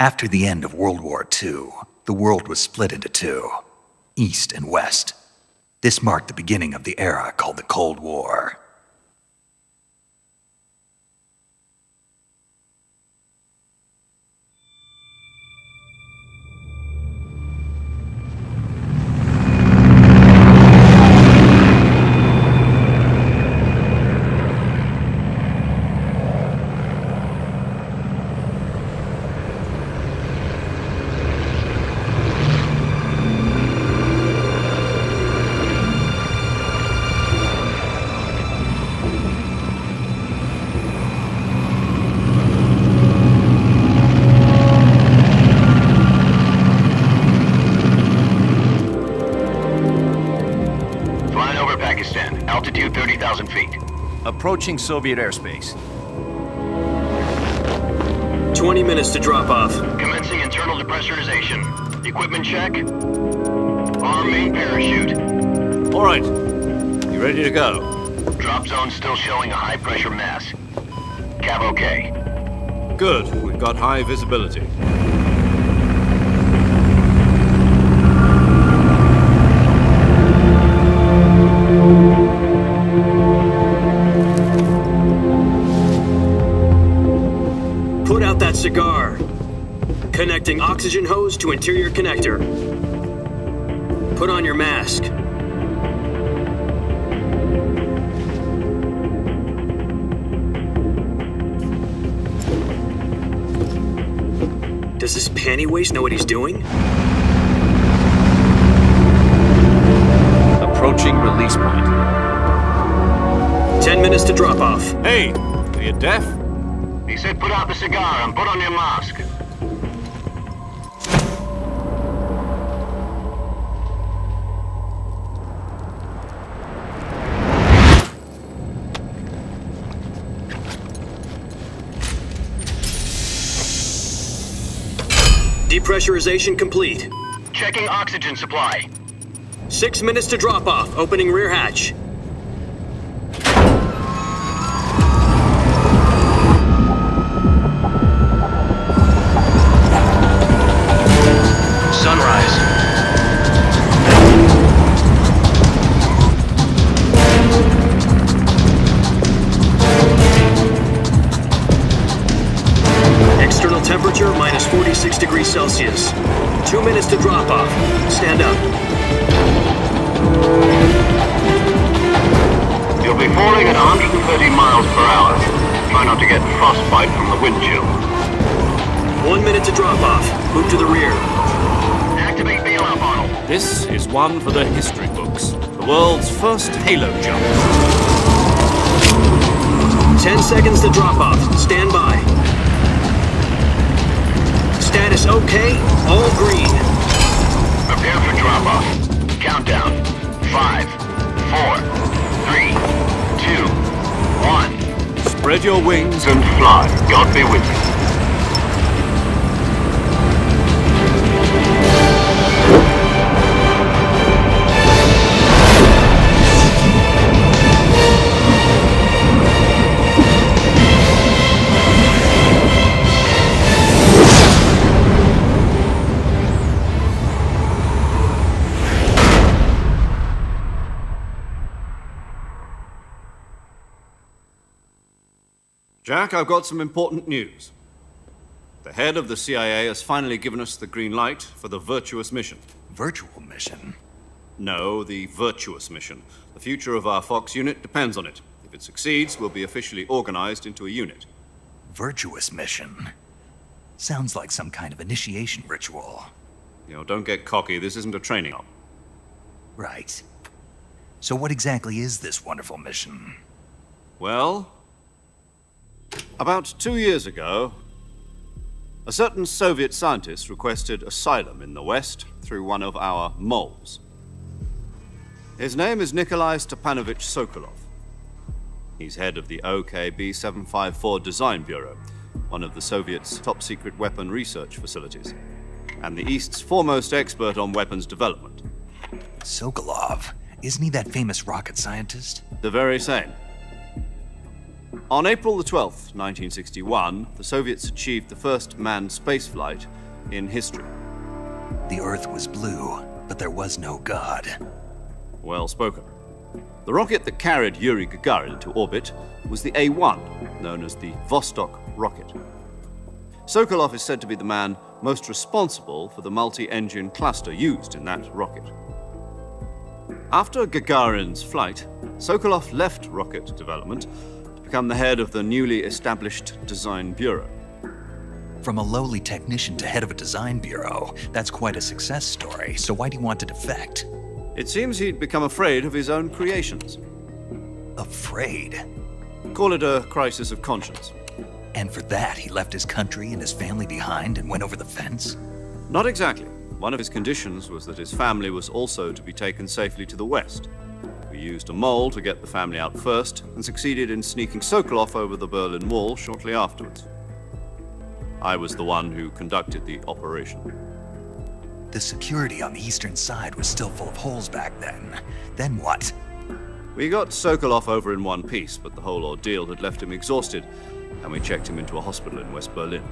After the end of World War II, the world was split into two, East and West. This marked the beginning of the era called the Cold War. Altitude 30,000 feet. Approaching Soviet airspace. 20 minutes to drop off. Commencing internal depressurization. Equipment check. Arm main parachute. All right. You ready to go? Drop zone still showing a high pressure mass. Cav okay. Good. We've got high visibility. Put out that cigar. Connecting oxygen hose to interior connector. Put on your mask. Does this panty waste know what he's doing? Approaching release point. 10 minutes to drop off. Hey, are you deaf? He said put out the cigar and put on your mask. Depressurization complete. Checking oxygen supply. 6 minutes to drop off. Opening rear hatch. Sunrise. External temperature minus 46 degrees Celsius. 2 minutes to drop off. Stand up. You'll be falling at 130 miles per hour. Try not to get frostbite from the wind chill. 1 minute to drop off. Move to the rear. Activate bailout model. This is one for the history books. The world's first halo jump. 10 seconds to drop off. Stand by. Status okay. All green. Prepare for drop-off. Countdown. 5, 4, 3, 2, 1. Spread your wings And fly. God be with you. Jack, I've got some important news. The head of the CIA has finally given us the green light for the virtuous mission. Virtual mission? No, the virtuous mission. The future of our Fox unit depends on it. If it succeeds, we'll be officially organized into a unit. Virtuous mission? Sounds like some kind of initiation ritual. You know, don't get cocky. This isn't a training op. Right. So what exactly is this wonderful mission? Well, about 2 years ago, a certain Soviet scientist requested asylum in the West through one of our moles. His name is Nikolai Stepanovich Sokolov. He's head of the OKB-754 Design Bureau, one of the Soviets' top-secret weapon research facilities, and the East's foremost expert on weapons development. Sokolov? Isn't he that famous rocket scientist? The very same. On April the 12th, 1961, the Soviets achieved the first manned spaceflight in history. The Earth was blue, but there was no God. Well spoken. The rocket that carried Yuri Gagarin to orbit was the A-1, known as the Vostok rocket. Sokolov is said to be the man most responsible for the multi-engine cluster used in that rocket. After Gagarin's flight, Sokolov left rocket development to become the head of the newly established Design Bureau. From a lowly technician to head of a design bureau, that's quite a success story, so why do you want to defect? It seems he'd become afraid of his own creations. Afraid? Call it a crisis of conscience. And for that, he left his country and his family behind and went over the fence? Not exactly. One of his conditions was that his family was also to be taken safely to the west. We used a mole to get the family out first and succeeded in sneaking Sokolov over the Berlin Wall shortly afterwards. I was the one who conducted the operation. The security on the eastern side was still full of holes back then. Then what? We got Sokolov over in one piece, but the whole ordeal had left him exhausted, and we checked him into a hospital in West Berlin.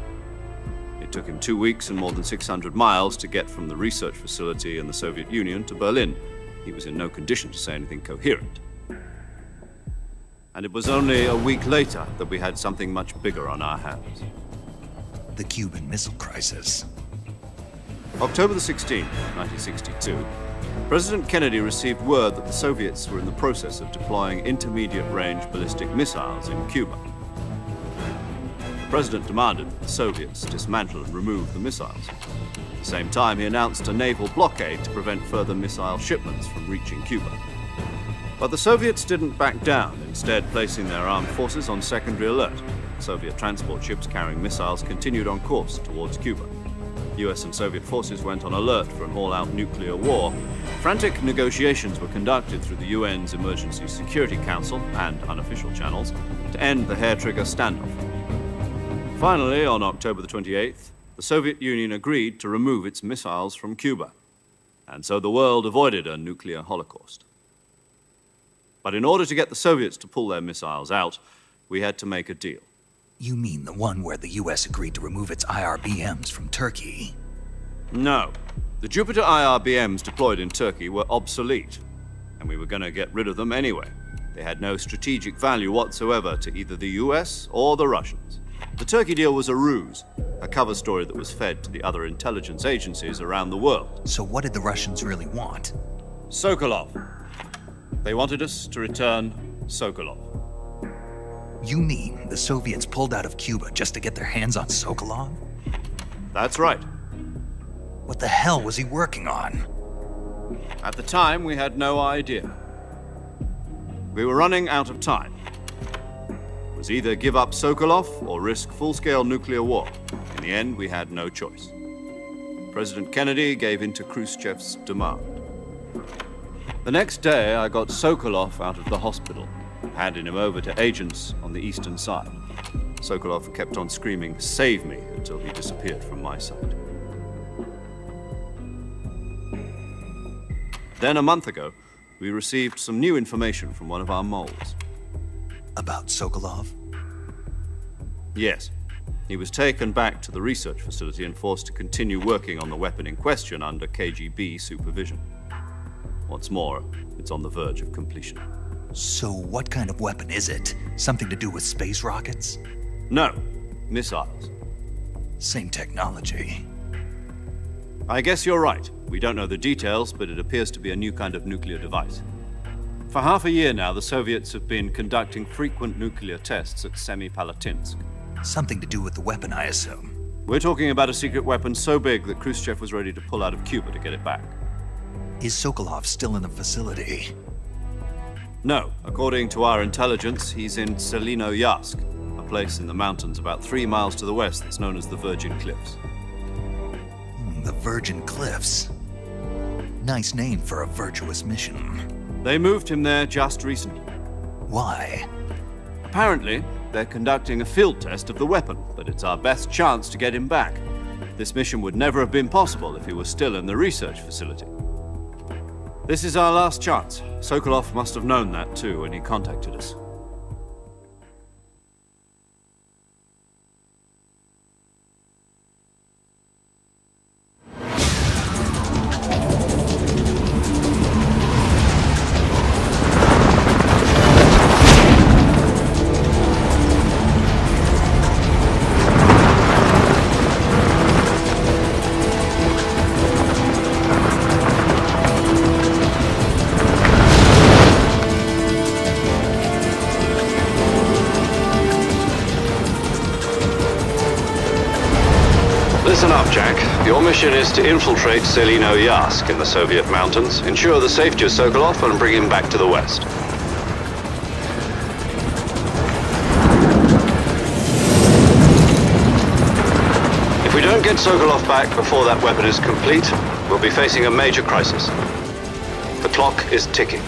It took him 2 weeks and more than 600 miles to get from the research facility in the Soviet Union to Berlin. He was in no condition to say anything coherent. And it was only a week later that we had something much bigger on our hands. The Cuban Missile Crisis. October the 16th, 1962, President Kennedy received word that the Soviets were in the process of deploying intermediate-range ballistic missiles in Cuba. The president demanded that the Soviets dismantle and remove the missiles. At the same time, he announced a naval blockade to prevent further missile shipments from reaching Cuba. But the Soviets didn't back down, instead placing their armed forces on secondary alert. Soviet transport ships carrying missiles continued on course towards Cuba. US and Soviet forces went on alert for an all-out nuclear war. Frantic negotiations were conducted through the UN's Emergency Security Council and unofficial channels to end the hair-trigger standoff. Finally, on October the 28th, the Soviet Union agreed to remove its missiles from Cuba. And so the world avoided a nuclear holocaust. But in order to get the Soviets to pull their missiles out, we had to make a deal. You mean the one where the US agreed to remove its IRBMs from Turkey? No. The Jupiter IRBMs deployed in Turkey were obsolete, and we were going to get rid of them anyway. They had no strategic value whatsoever to either the US or the Russians. The Turkey deal was a ruse, a cover story that was fed to the other intelligence agencies around the world. So what did the Russians really want? Sokolov. They wanted us to return Sokolov. You mean the Soviets pulled out of Cuba just to get their hands on Sokolov? That's right. What the hell was he working on? At the time, we had no idea. We were running out of time. It was either give up Sokolov or risk full-scale nuclear war. In the end, we had no choice. President Kennedy gave in to Khrushchev's demand. The next day, I got Sokolov out of the hospital, handing him over to agents on the eastern side. Sokolov kept on screaming, "Save me," until he disappeared from my sight. Then a month ago, we received some new information from one of our moles. About Sokolov? Yes. He was taken back to the research facility and forced to continue working on the weapon in question under KGB supervision. What's more, it's on the verge of completion. So what kind of weapon is it? Something to do with space rockets? No, missiles. Same technology. I guess you're right. We don't know the details, but it appears to be a new kind of nuclear device. For half a year now, the Soviets have been conducting frequent nuclear tests at Semipalatinsk. Something to do with the weapon, I assume. We're talking about a secret weapon so big that Khrushchev was ready to pull out of Cuba to get it back. Is Sokolov still in the facility? No. According to our intelligence, he's in Selinoyarsk, a place in the mountains about 3 miles to the west that's known as the Virgin Cliffs. The Virgin Cliffs. Nice name for a virtuous mission. They moved him there just recently. Why? Apparently, they're conducting a field test of the weapon, but it's our best chance to get him back. This mission would never have been possible if he was still in the research facility. This is our last chance. Sokolov must have known that too when he contacted us. Listen up, Jack. Your mission is to infiltrate Selino-Yask in the Soviet mountains, ensure the safety of Sokolov, and bring him back to the west. If we don't get Sokolov back before that weapon is complete, we'll be facing a major crisis. The clock is ticking.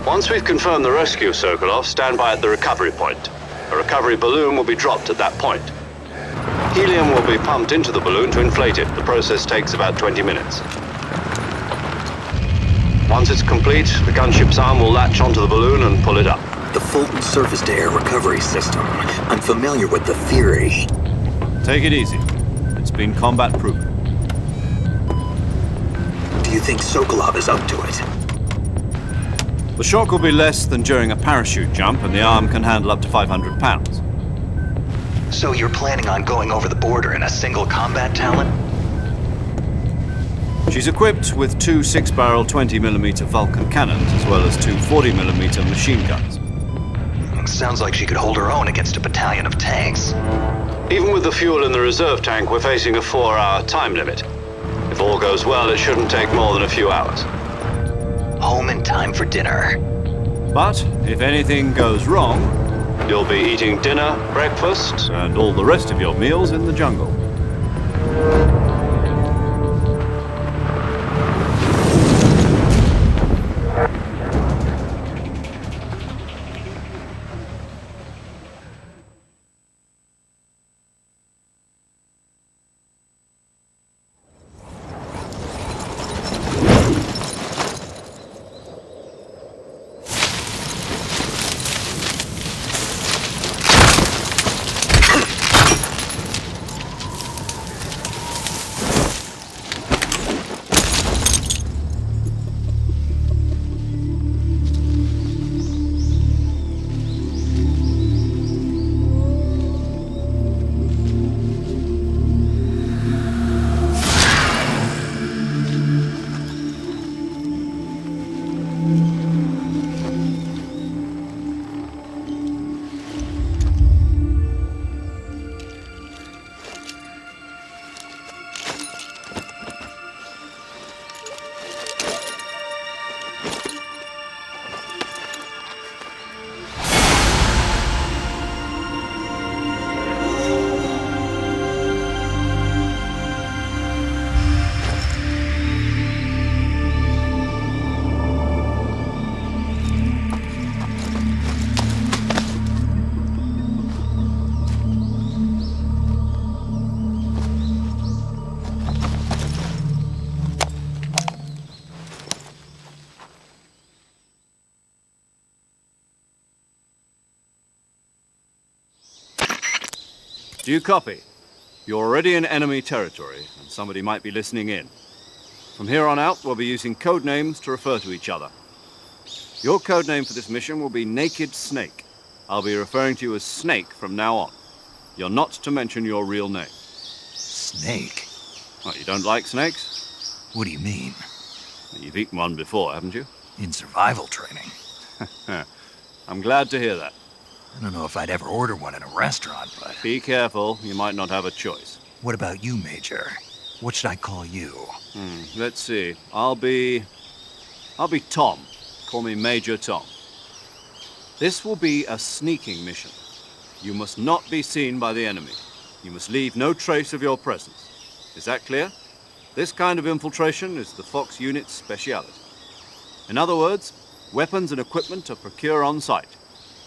Once we've confirmed the rescue of Sokolov, stand by at the recovery point. A recovery balloon will be dropped at that point. Helium will be pumped into the balloon to inflate it. The process takes about 20 minutes. Once it's complete, the gunship's arm will latch onto the balloon and pull it up. The Fulton surface-to-air recovery system. I'm familiar with the theory. Take it easy. It's been combat-proven. Do you think Sokolov is up to it? The shock will be less than during a parachute jump, and the arm can handle up to 500 pounds. So you're planning on going over the border in a single combat Talon? She's equipped with two 6-barrel 20mm Vulcan cannons, as well as two 40mm machine guns. Sounds like she could hold her own against a battalion of tanks. Even with the fuel in the reserve tank, we're facing a 4-hour time limit. If all goes well, it shouldn't take more than a few hours. Home in time for dinner. But if anything goes wrong, you'll be eating dinner, breakfast, and all the rest of your meals in the jungle. Do you copy? You're already in enemy territory, and somebody might be listening in. From here on out, we'll be using code names to refer to each other. Your code name for this mission will be Naked Snake. I'll be referring to you as Snake from now on. You're not to mention your real name. Snake? What, you don't like snakes? What do you mean? You've eaten one before, haven't you? In survival training. I'm glad to hear that. I don't know if I'd ever order one in a restaurant, but... Be careful, you might not have a choice. What about you, Major? What should I call you? Let's see. I'll be Tom. Call me Major Tom. This will be a sneaking mission. You must not be seen by the enemy. You must leave no trace of your presence. Is that clear? This kind of infiltration is the Fox unit's speciality. In other words, weapons and equipment are procured on site.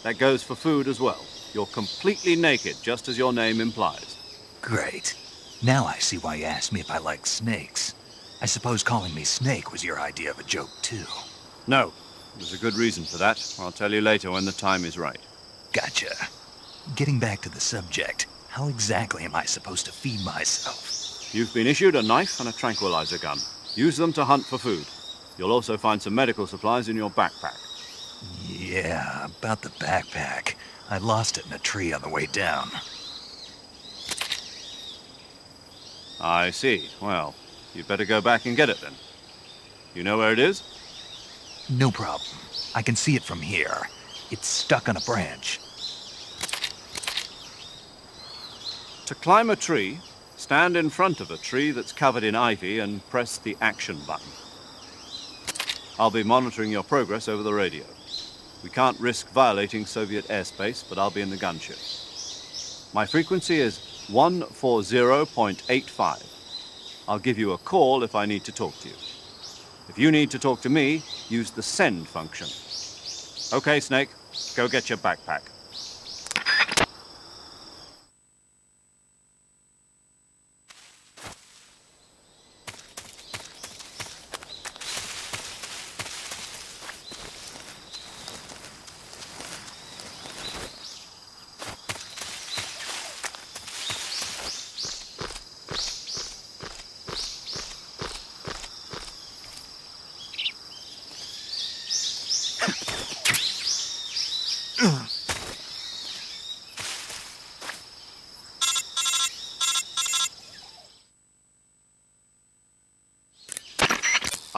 That goes for food as well. You're completely naked, just as your name implies. Great. Now I see why you asked me if I like snakes. I suppose calling me Snake was your idea of a joke, too. No, there's a good reason for that. I'll tell you later when the time is right. Gotcha. Getting back to the subject, how exactly am I supposed to feed myself? You've been issued a knife and a tranquilizer gun. Use them to hunt for food. You'll also find some medical supplies in your backpack. Yeah, about the backpack. I lost it in a tree on the way down. I see. Well, you'd better go back and get it then. You know where it is? No problem. I can see it from here. It's stuck on a branch. To climb a tree, stand in front of a tree that's covered in ivy and press the action button. I'll be monitoring your progress over the radio. We can't risk violating Soviet airspace, but I'll be in the gunship. My frequency is 140.85. I'll give you a call if I need to talk to you. If you need to talk to me, use the send function. Okay, Snake, go get your backpack.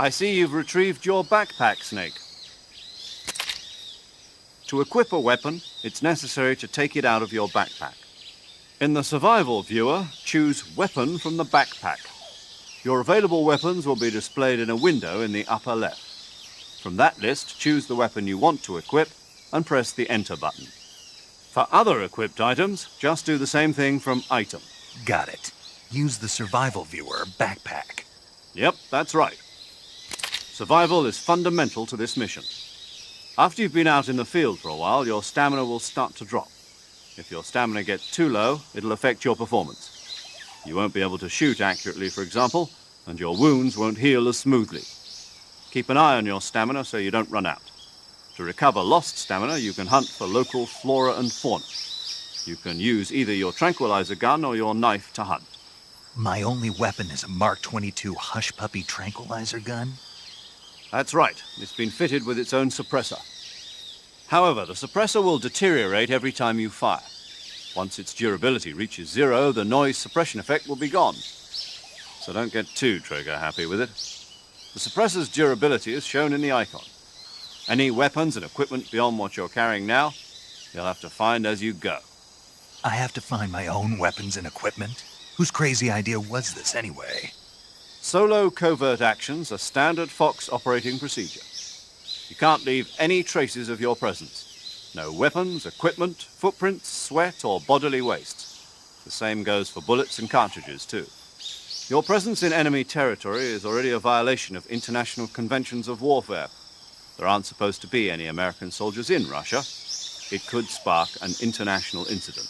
I see you've retrieved your backpack, Snake. To equip a weapon, it's necessary to take it out of your backpack. In the survival viewer, choose Weapon from the backpack. Your available weapons will be displayed in a window in the upper left. From that list, choose the weapon you want to equip and press the Enter button. For other equipped items, just do the same thing from Item. Got it. Use the survival viewer backpack. Yep, that's right. Survival is fundamental to this mission. After you've been out in the field for a while, your stamina will start to drop. If your stamina gets too low, it'll affect your performance. You won't be able to shoot accurately, for example, and your wounds won't heal as smoothly. Keep an eye on your stamina so you don't run out. To recover lost stamina, you can hunt for local flora and fauna. You can use either your tranquilizer gun or your knife to hunt. My only weapon is a Mark 22 Hush Puppy tranquilizer gun? That's right. It's been fitted with its own suppressor. However, the suppressor will deteriorate every time you fire. Once its durability reaches 0, the noise suppression effect will be gone. So don't get too trigger happy with it. The suppressor's durability is shown in the icon. Any weapons and equipment beyond what you're carrying now, you'll have to find as you go. I have to find my own weapons and equipment? Whose crazy idea was this anyway? Solo covert actions are standard Fox operating procedure. You can't leave any traces of your presence. No weapons, equipment, footprints, sweat, or bodily waste. The same goes for bullets and cartridges, too. Your presence in enemy territory is already a violation of international conventions of warfare. There aren't supposed to be any American soldiers in Russia. It could spark an international incident.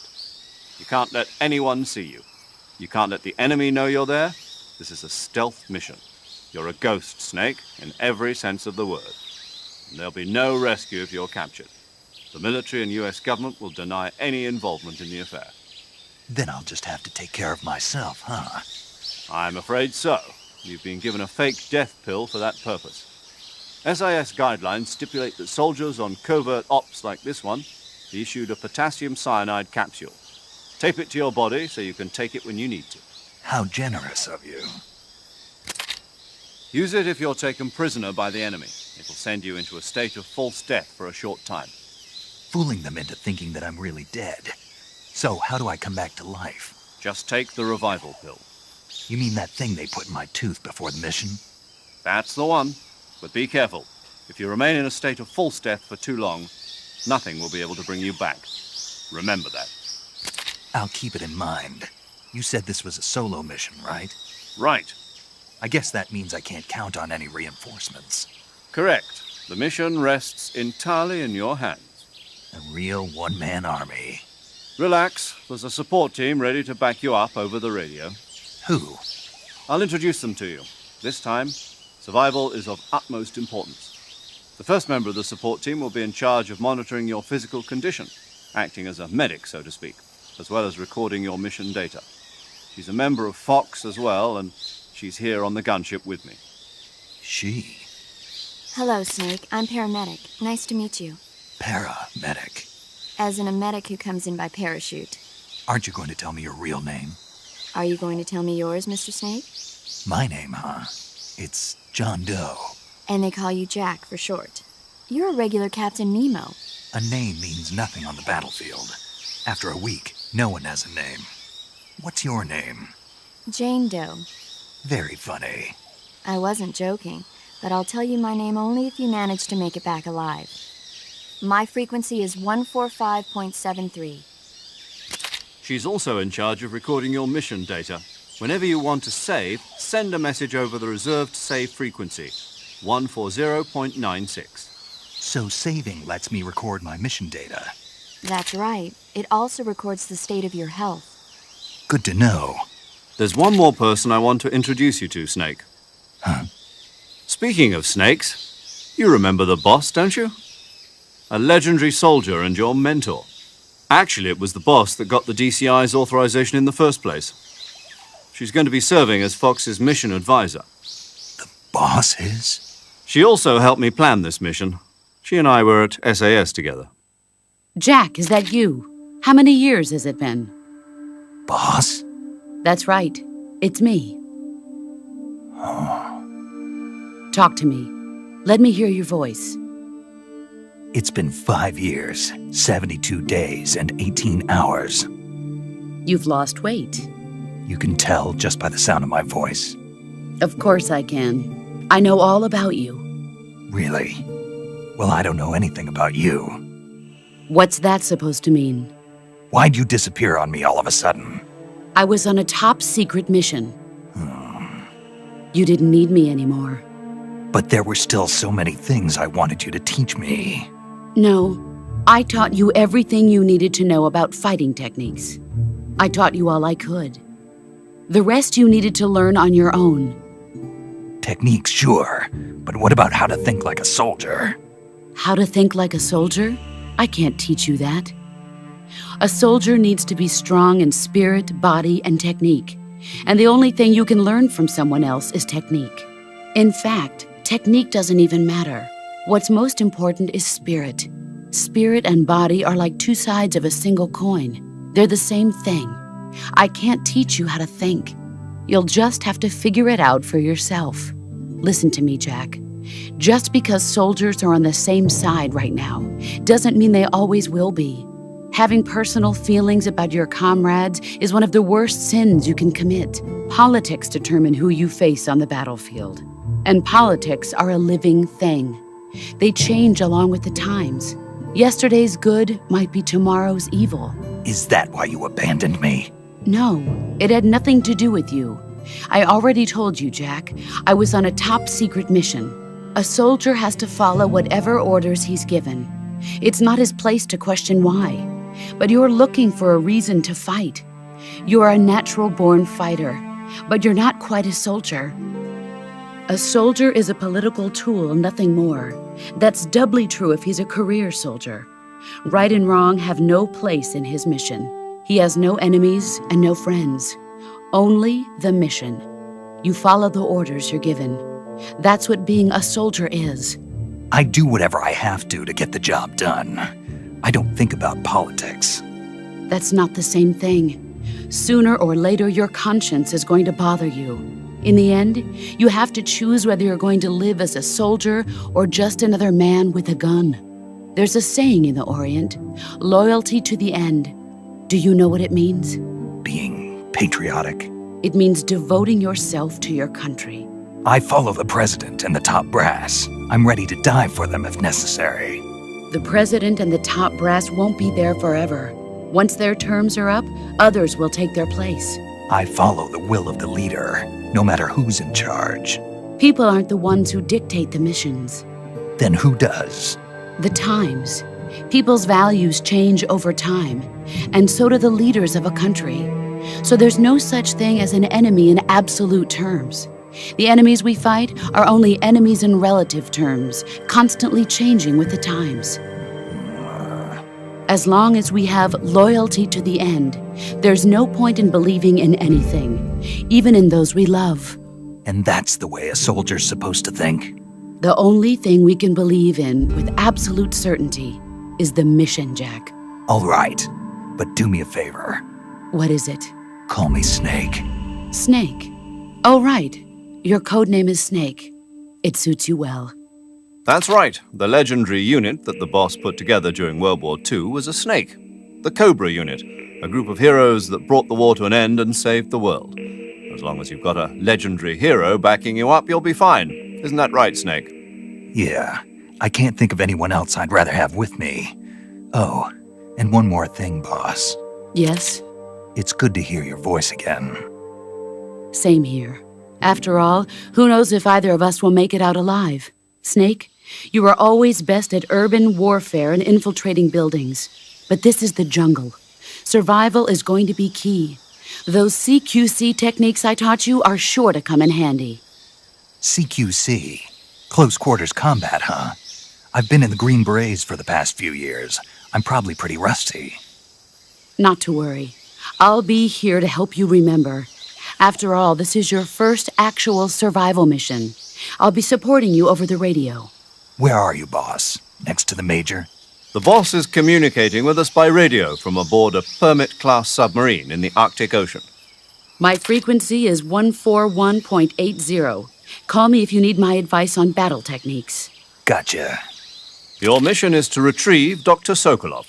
You can't let anyone see you. You can't let the enemy know you're there. This is a stealth mission. You're a ghost, Snake, in every sense of the word. And there'll be no rescue if you're captured. The military and US government will deny any involvement in the affair. Then I'll just have to take care of myself, huh? I'm afraid so. You've been given a fake death pill for that purpose. SIS guidelines stipulate that soldiers on covert ops like this one be issued a potassium cyanide capsule. Tape it to your body so you can take it when you need to. How generous of you. Use it if you're taken prisoner by the enemy. It'll send you into a state of false death for a short time. Fooling them into thinking that I'm really dead. So how do I come back to life? Just take the revival pill. You mean that thing they put in my tooth before the mission? That's the one. But be careful. If you remain in a state of false death for too long, nothing will be able to bring you back. Remember that. I'll keep it in mind. You said this was a solo mission, right? Right. I guess that means I can't count on any reinforcements. Correct. The mission rests entirely in your hands. A real one-man army. Relax. There's a support team ready to back you up over the radio. Who? I'll introduce them to you. This time, survival is of utmost importance. The first member of the support team will be in charge of monitoring your physical condition, acting as a medic, so to speak, as well as recording your mission data. She's a member of Fox as well, and she's here on the gunship with me. She? Hello, Snake. I'm paramedic. Nice to meet you. Paramedic. As in a medic who comes in by parachute. Aren't you going to tell me your real name? Are you going to tell me yours, Mr. Snake? My name, huh? It's John Doe. And they call you Jack for short. You're a regular Captain Nemo. A name means nothing on the battlefield. After a week, no one has a name. What's your name? Jane Doe. Very funny. I wasn't joking, but I'll tell you my name only if you manage to make it back alive. My frequency is 145.73. She's also in charge of recording your mission data. Whenever you want to save, send a message over the reserved save frequency, 140.96. So saving lets me record my mission data. That's right. It also records the state of your health. Good to know. There's one more person I want to introduce you to, Snake. Huh? Speaking of snakes, you remember the boss, don't you? A legendary soldier and your mentor. Actually, it was the boss that got the DCI's authorization in the first place. She's going to be serving as Fox's mission advisor. The boss is? She also helped me plan this mission. She and I were at SAS together. Jack, is that you? How many years has it been? Boss? That's right. It's me. Talk to me. Let me hear your voice. It's been 5 years, 72 days, and 18 hours. You've lost weight. You can tell just by the sound of my voice. Of course I can. I know all about you. Really? Well, I don't know anything about you. What's that supposed to mean? Why'd you disappear on me all of a sudden? I was on a top-secret mission. You didn't need me anymore. But there were still so many things I wanted you to teach me. No, I taught you everything you needed to know about fighting techniques. I taught you all I could. The rest you needed to learn on your own. Techniques, sure. But what about how to think like a soldier? How to think like a soldier? I can't teach you that. A soldier needs to be strong in spirit, body, and technique. And the only thing you can learn from someone else is technique. In fact, technique doesn't even matter. What's most important is spirit. Spirit and body are like two sides of a single coin. They're the same thing. I can't teach you how to think. You'll just have to figure it out for yourself. Listen to me, Jack. Just because soldiers are on the same side right now doesn't mean they always will be. Having personal feelings about your comrades is one of the worst sins you can commit. Politics determine who you face on the battlefield. And politics are a living thing. They change along with the times. Yesterday's good might be tomorrow's evil. Is that why you abandoned me? No, it had nothing to do with you. I already told you, Jack. I was on a top-secret mission. A soldier has to follow whatever orders he's given. It's not his place to question why. But you're looking for a reason to fight. You are a natural-born fighter, but you're not quite a soldier. A soldier is a political tool, nothing more. That's doubly true if he's a career soldier. Right and wrong have no place in his mission. He has no enemies and no friends. Only the mission. You follow the orders you're given. That's what being a soldier is. I do whatever I have to get the job done. I don't think about politics. That's not the same thing. Sooner or later, your conscience is going to bother you. In the end, you have to choose whether you're going to live as a soldier or just another man with a gun. There's a saying in the Orient, loyalty to the end. Do you know what it means? Being patriotic. It means devoting yourself to your country. I follow the president and the top brass. I'm ready to die for them if necessary. The president and the top brass won't be there forever. Once their terms are up, others will take their place. I follow the will of the leader, no matter who's in charge. People aren't the ones who dictate the missions. Then who does? The times. People's values change over time, and so do the leaders of a country. So there's no such thing as an enemy in absolute terms. The enemies we fight are only enemies in relative terms, constantly changing with the times. As long as we have loyalty to the end, there's no point in believing in anything, even in those we love. And that's the way a soldier's supposed to think? The only thing we can believe in with absolute certainty is the mission, Jack. All right, but do me a favor. What is it? Call me Snake. Snake. Oh, right. Your code name is Snake. It suits you well. That's right. The legendary unit that the boss put together during World War II was a snake. The Cobra unit, a group of heroes that brought the war to an end and saved the world. As long as you've got a legendary hero backing you up, you'll be fine. Isn't that right, Snake? Yeah, I can't think of anyone else I'd rather have with me. Oh, and one more thing, boss. Yes? It's good to hear your voice again. Same here. After all, who knows if either of us will make it out alive? Snake, you are always best at urban warfare and infiltrating buildings. But this is the jungle. Survival is going to be key. Those CQC techniques I taught you are sure to come in handy. CQC? Close quarters combat, huh? I've been in the Green Berets for the past few years. I'm probably pretty rusty. Not to worry. I'll be here to help you remember. After all, this is your first actual survival mission. I'll be supporting you over the radio. Where are you, boss? Next to the Major? The boss is communicating with us by radio from aboard a Permit-class submarine in the Arctic Ocean. My frequency is 141.80. Call me if you need my advice on battle techniques. Gotcha. Your mission is to retrieve Dr. Sokolov.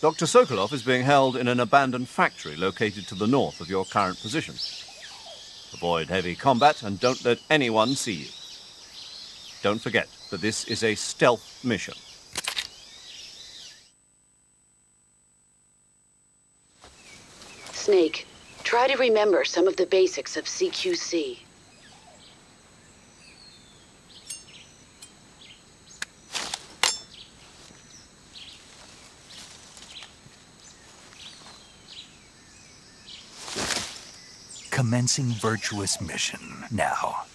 Dr. Sokolov is being held in an abandoned factory located to the north of your current position. Avoid heavy combat and don't let anyone see you. Don't forget that this is a stealth mission. Snake, try to remember some of the basics of CQC. Commencing virtuous mission now.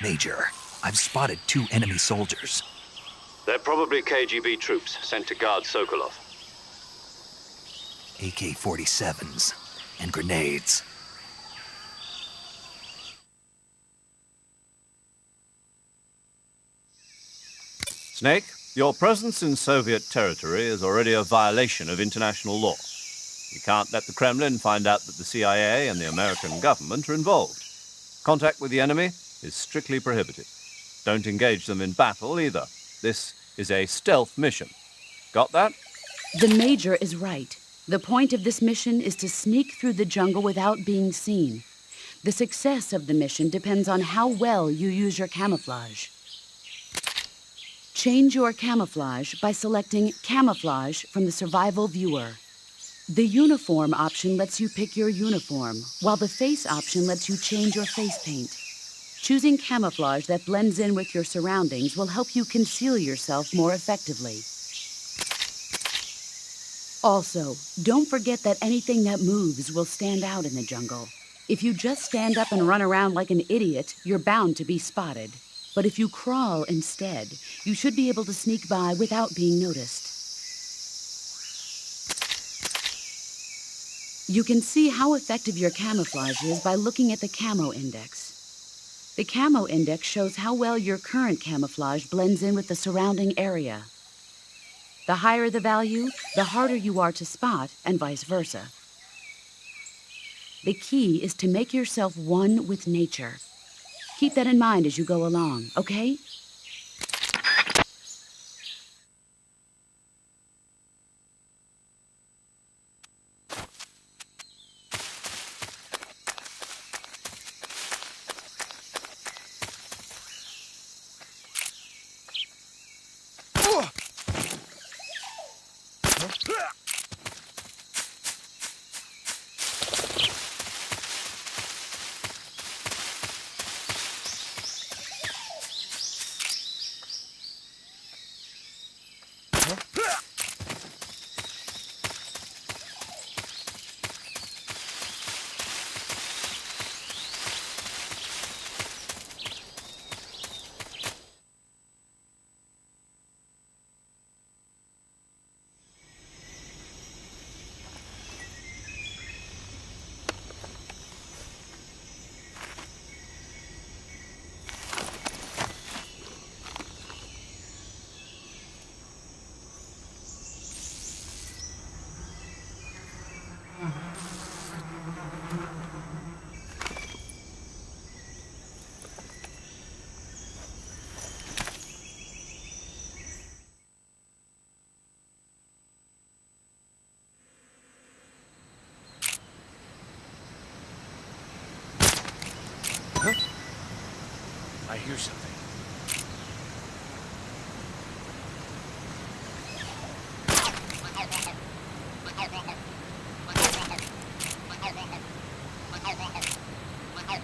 Major, I've spotted 2 enemy soldiers. They're probably KGB troops sent to guard Sokolov. AK-47s and grenades. Snake, your presence in Soviet territory is already a violation of international law. You can't let the Kremlin find out that the CIA and the American government are involved. Contact with the enemy is strictly prohibited. Don't engage them in battle either. This is a stealth mission. Got that? The Major is right. The point of this mission is to sneak through the jungle without being seen. The success of the mission depends on how well you use your camouflage. Change your camouflage by selecting Camouflage from the Survival Viewer. The Uniform option lets you pick your uniform, while the Face option lets you change your face paint. Choosing camouflage that blends in with your surroundings will help you conceal yourself more effectively. Also, don't forget that anything that moves will stand out in the jungle. If you just stand up and run around like an idiot, you're bound to be spotted. But if you crawl instead, you should be able to sneak by without being noticed. You can see how effective your camouflage is by looking at the Camo Index. The Camo Index shows how well your current camouflage blends in with the surrounding area. The higher the value, the harder you are to spot, and vice versa. The key is to make yourself one with nature. Keep that in mind as you go along, okay? I hear something.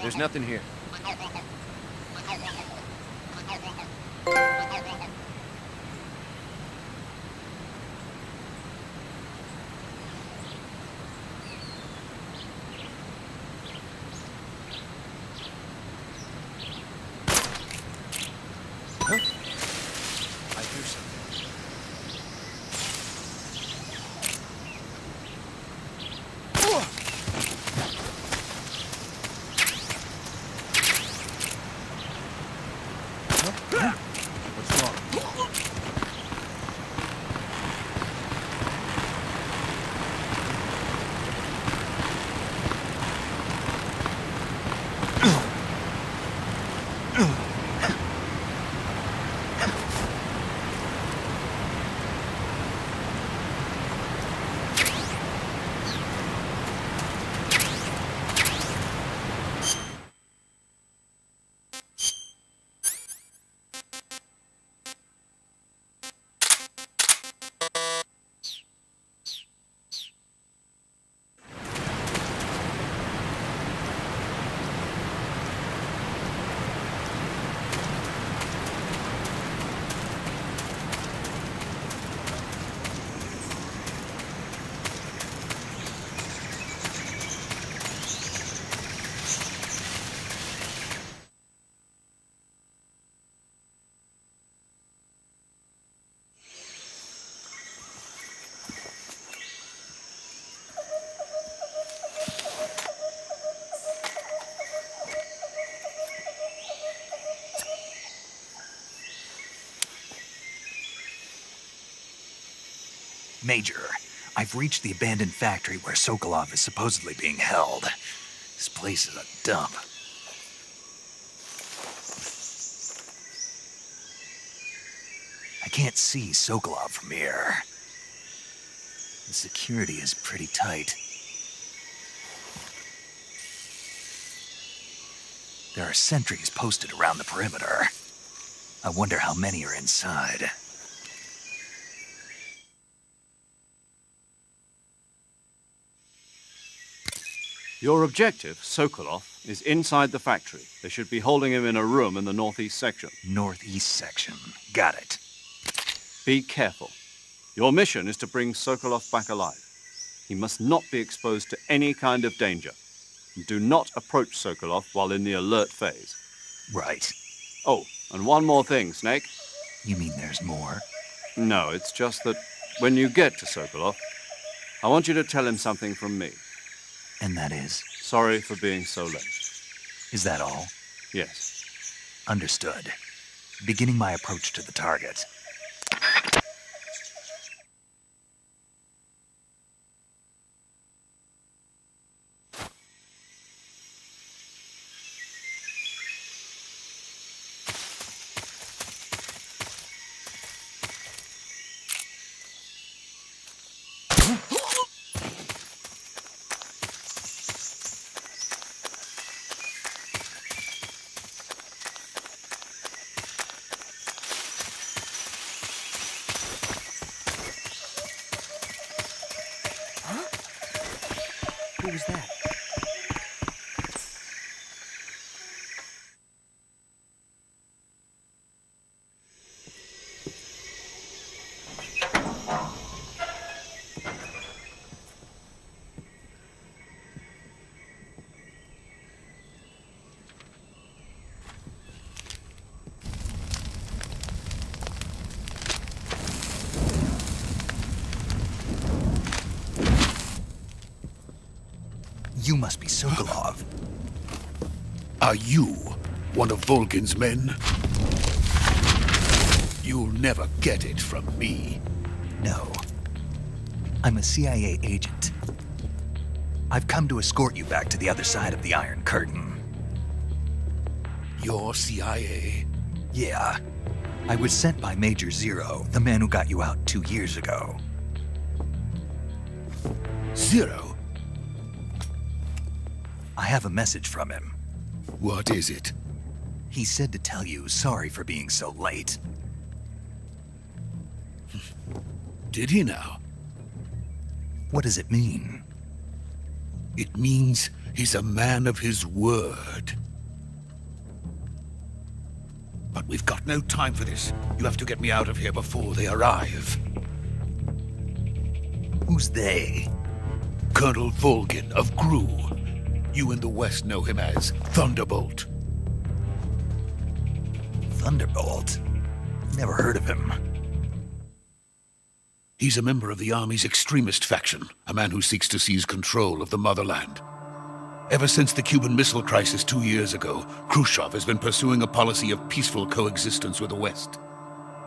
There's nothing here. I hear something. What's wrong? Major, I've reached the abandoned factory where Sokolov is supposedly being held. This place is a dump. I can't see Sokolov from here. The security is pretty tight. There are sentries posted around the perimeter. I wonder how many are inside. Your objective, Sokolov, is inside the factory. They should be holding him in a room in the northeast section. Northeast section. Got it. Be careful. Your mission is to bring Sokolov back alive. He must not be exposed to any kind of danger. Do not approach Sokolov while in the alert phase. Right. Oh, and one more thing, Snake. You mean there's more? No, it's just that when you get to Sokolov, I want you to tell him something from me. And that is? Sorry for being so late. Is that all? Yes. Understood. Beginning my approach to the target. Who was that? You must be Sokolov. Are you one of Volgin's men? You'll never get it from me. No. I'm a CIA agent. I've come to escort you back to the other side of the Iron Curtain. You're CIA? Yeah. I was sent by Major Zero, the man who got you out 2 years ago. Zero? I have a message from him. What is it? He said to tell you sorry for being so late. Did he now? What does it mean? It means he's a man of his word. But we've got no time for this. You have to get me out of here before they arrive. Who's they? Colonel Volgin of GRU. You in the West know him as Thunderbolt. Thunderbolt? Never heard of him. He's a member of the Army's extremist faction, a man who seeks to seize control of the motherland. Ever since the Cuban Missile Crisis 2 years ago, Khrushchev has been pursuing a policy of peaceful coexistence with the West.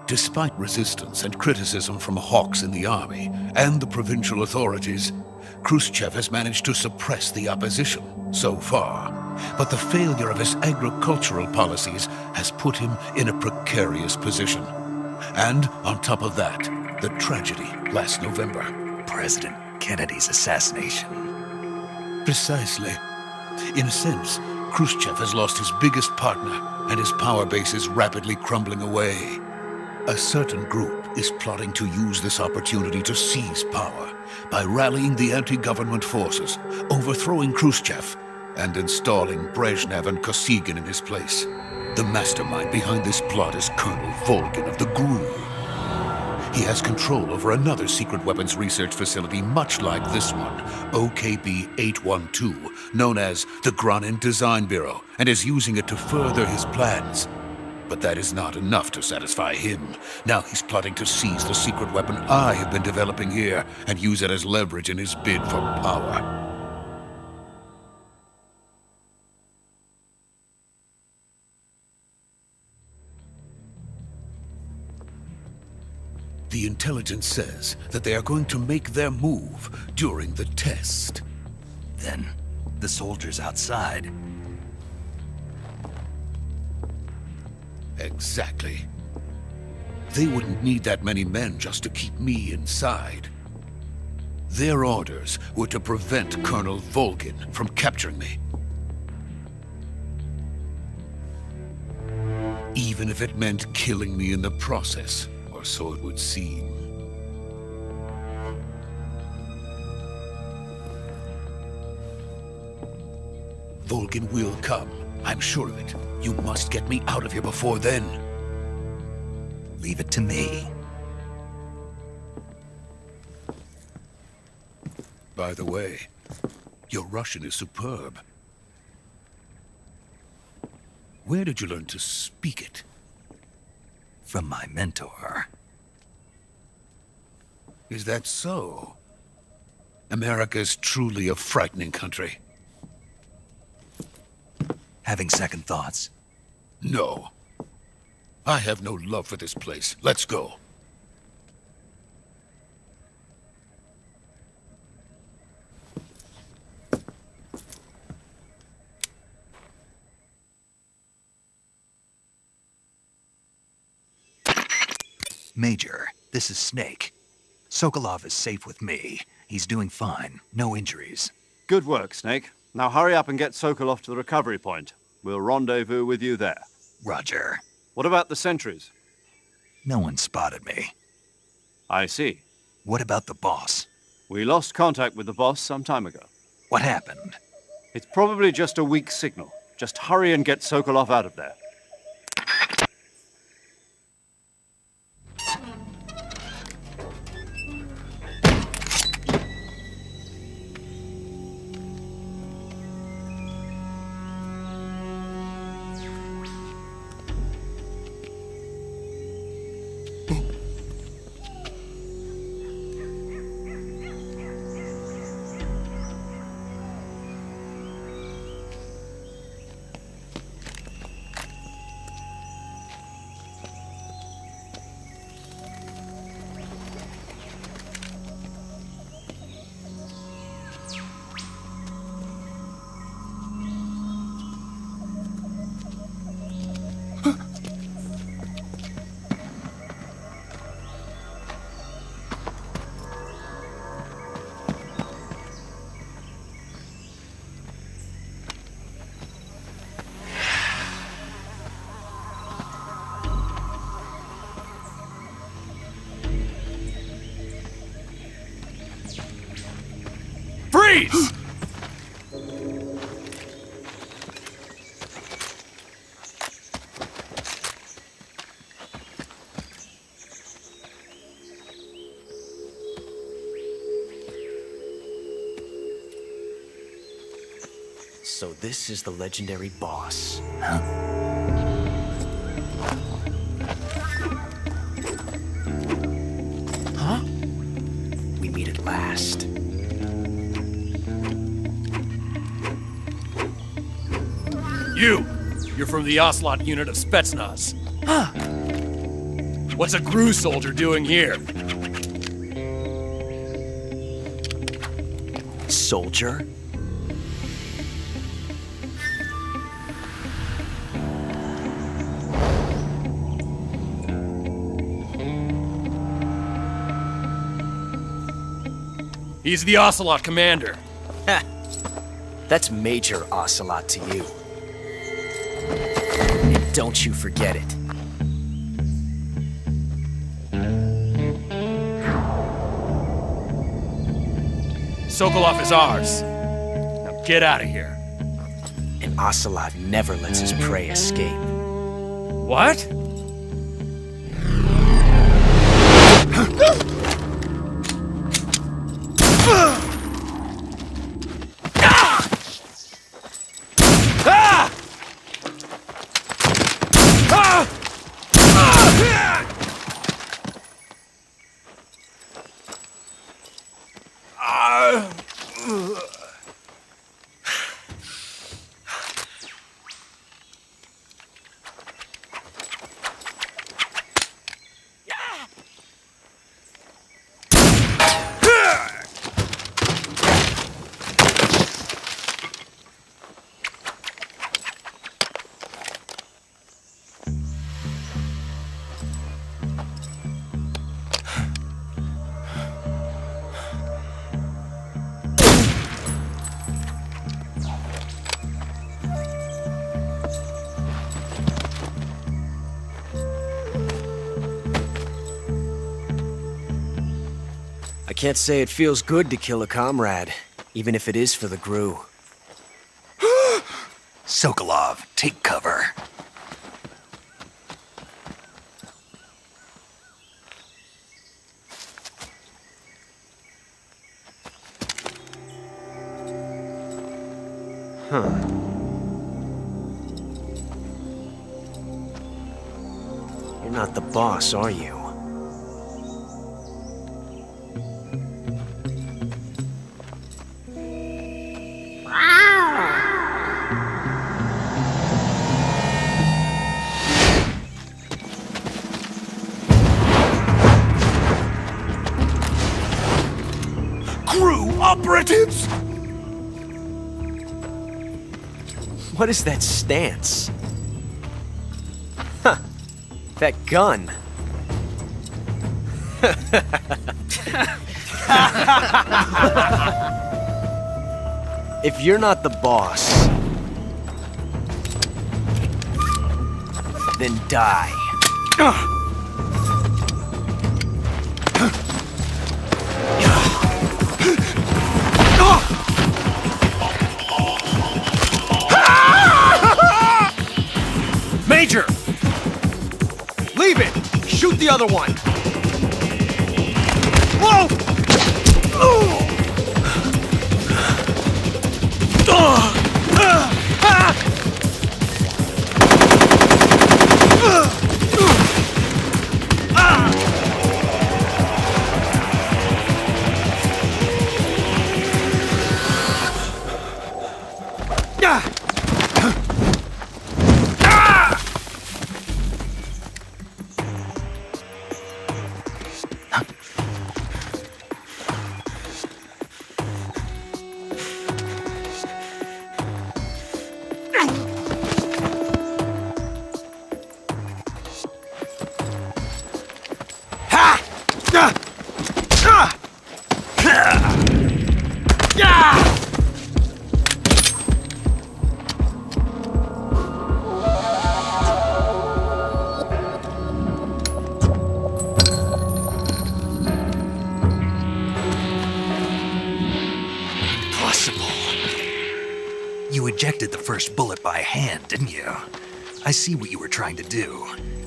Despite resistance and criticism from hawks in the army and the provincial authorities, Khrushchev has managed to suppress the opposition so far. But the failure of his agricultural policies has put him in a precarious position. And on top of that, the tragedy last November. President Kennedy's assassination. Precisely. In a sense, Khrushchev has lost his biggest partner, and his power base is rapidly crumbling away. A certain group is plotting to use this opportunity to seize power by rallying the anti-government forces, overthrowing Khrushchev, and installing Brezhnev and Kosygin in his place. The mastermind behind this plot is Colonel Volgin of the GRU. He has control over another secret weapons research facility much like this one, OKB-812, known as the Granin Design Bureau, and is using it to further his plans. But that is not enough to satisfy him. Now he's plotting to seize the secret weapon I have been developing here and use it as leverage in his bid for power. The intelligence says that they are going to make their move during the test. Then, the soldiers outside. Exactly. They wouldn't need that many men just to keep me inside. Their orders were to prevent Colonel Volgin from capturing me. Even if it meant killing me in the process, or so it would seem. Volgin will come. I'm sure of it. You must get me out of here before then. Leave it to me. By the way, your Russian is superb. Where did you learn to speak it? From my mentor. Is that so? America is truly a frightening country. Having second thoughts? No. I have no love for this place. Let's go. Major, this is Snake. Sokolov is safe with me. He's doing fine. No injuries. Good work, Snake. Now hurry up and get Sokolov to the recovery point. We'll rendezvous with you there. Roger. What about the sentries? No one spotted me. I see. What about the boss? We lost contact with the boss some time ago. What happened? It's probably just a weak signal. Just hurry and get Sokolov out of there. Freeze! So this is the legendary boss. Huh? We meet at last. You're from the Ocelot unit of Spetsnaz. Huh. What's a GRU soldier doing here? Soldier? He's the Ocelot commander. Ha! That's Major Ocelot to you. And don't you forget it. Sokolov is ours. Now get out of here. And Ocelot never lets his prey escape. What? Can't say it feels good to kill a comrade, even if it is for the GRU. Sokolov, take cover. You're not the boss, are you? GRU operatives! What is that stance? Huh. That gun. If you're not the boss, then die. Major! Leave it! Shoot the other one! Whoa! You ejected the first bullet by hand, didn't you? I see what you were trying to do.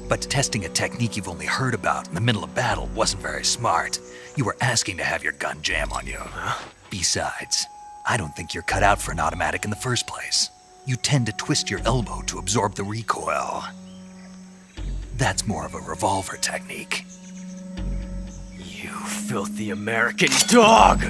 But testing a technique you've only heard about in the middle of battle wasn't very smart. You were asking to have your gun jam on you. Besides, I don't think you're cut out for an automatic in the first place. You tend to twist your elbow to absorb the recoil. That's more of a revolver technique. You filthy American dog!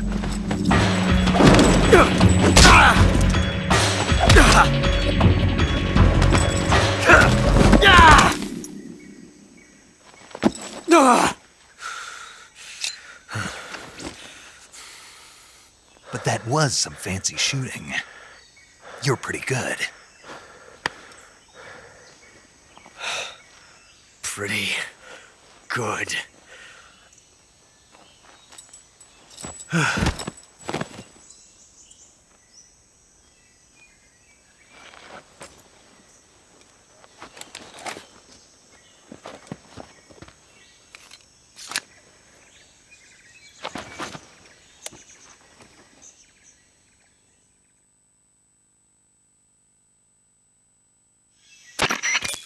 But that was some fancy shooting. You're pretty good. Pretty good.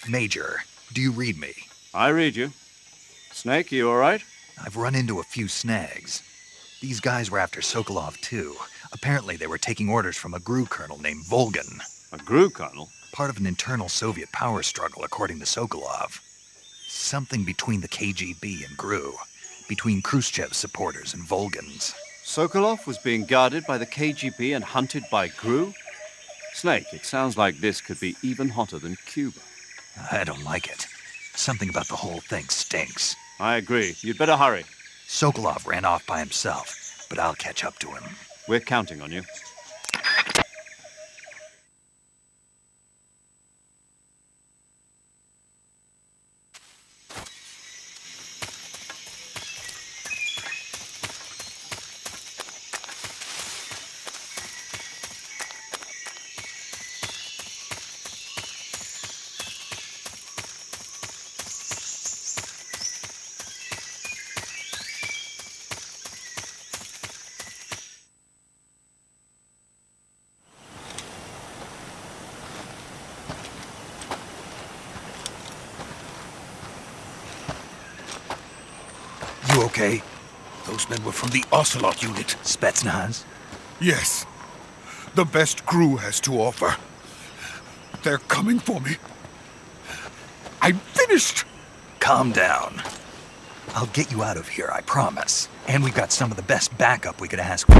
Major, do you read me? I read you. Snake, you all right? I've run into a few snags. These guys were after Sokolov too. Apparently they were taking orders from a GRU colonel named Volgan. A GRU colonel? Part of an internal Soviet power struggle, according to Sokolov. Something between the KGB and GRU. Between Khrushchev's supporters and Volgan's. Sokolov was being guarded by the KGB and hunted by GRU? Snake, it sounds like this could be even hotter than Cuba. I don't like it. Something about the whole thing stinks. I agree. You'd better hurry. Sokolov ran off by himself, but I'll catch up to him. We're counting on you. You okay? Those men were from the Ocelot unit. Spetsnaz? Yes. The best crew has to offer. They're coming for me. I'm finished! Calm down. I'll get you out of here, I promise. And we've got some of the best backup we could ask for.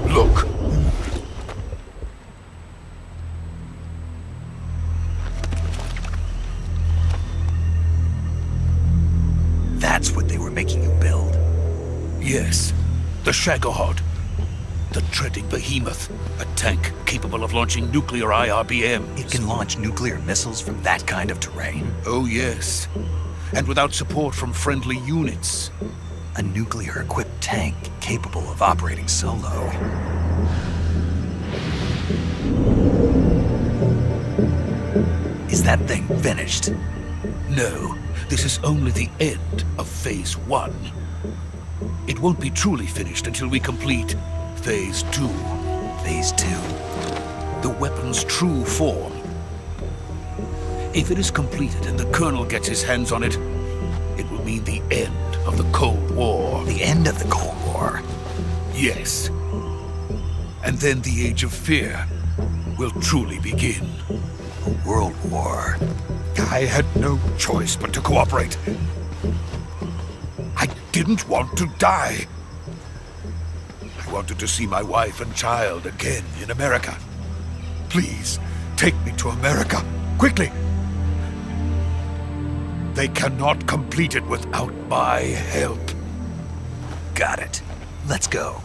Look. That's what they were making you build. Yes. The Shagohod. The treading behemoth. A tank capable of launching nuclear IRBMs. It can launch nuclear missiles from that kind of terrain? Oh, yes. And without support from friendly units. A nuclear-equipped tank capable of operating solo. Is that thing finished? No, this is only the end of Phase 1. It won't be truly finished until we complete Phase 2. Phase 2? The weapon's true form. If it is completed and the Colonel gets his hands on it, it will mean the end of the Cold War. The end of the Cold War? Yes. And then the Age of Fear will truly begin. A world war. I had no choice but to cooperate. I didn't want to die. I wanted to see my wife and child again in America. Please, take me to America, quickly. They cannot complete it without my help. Got it. Let's go.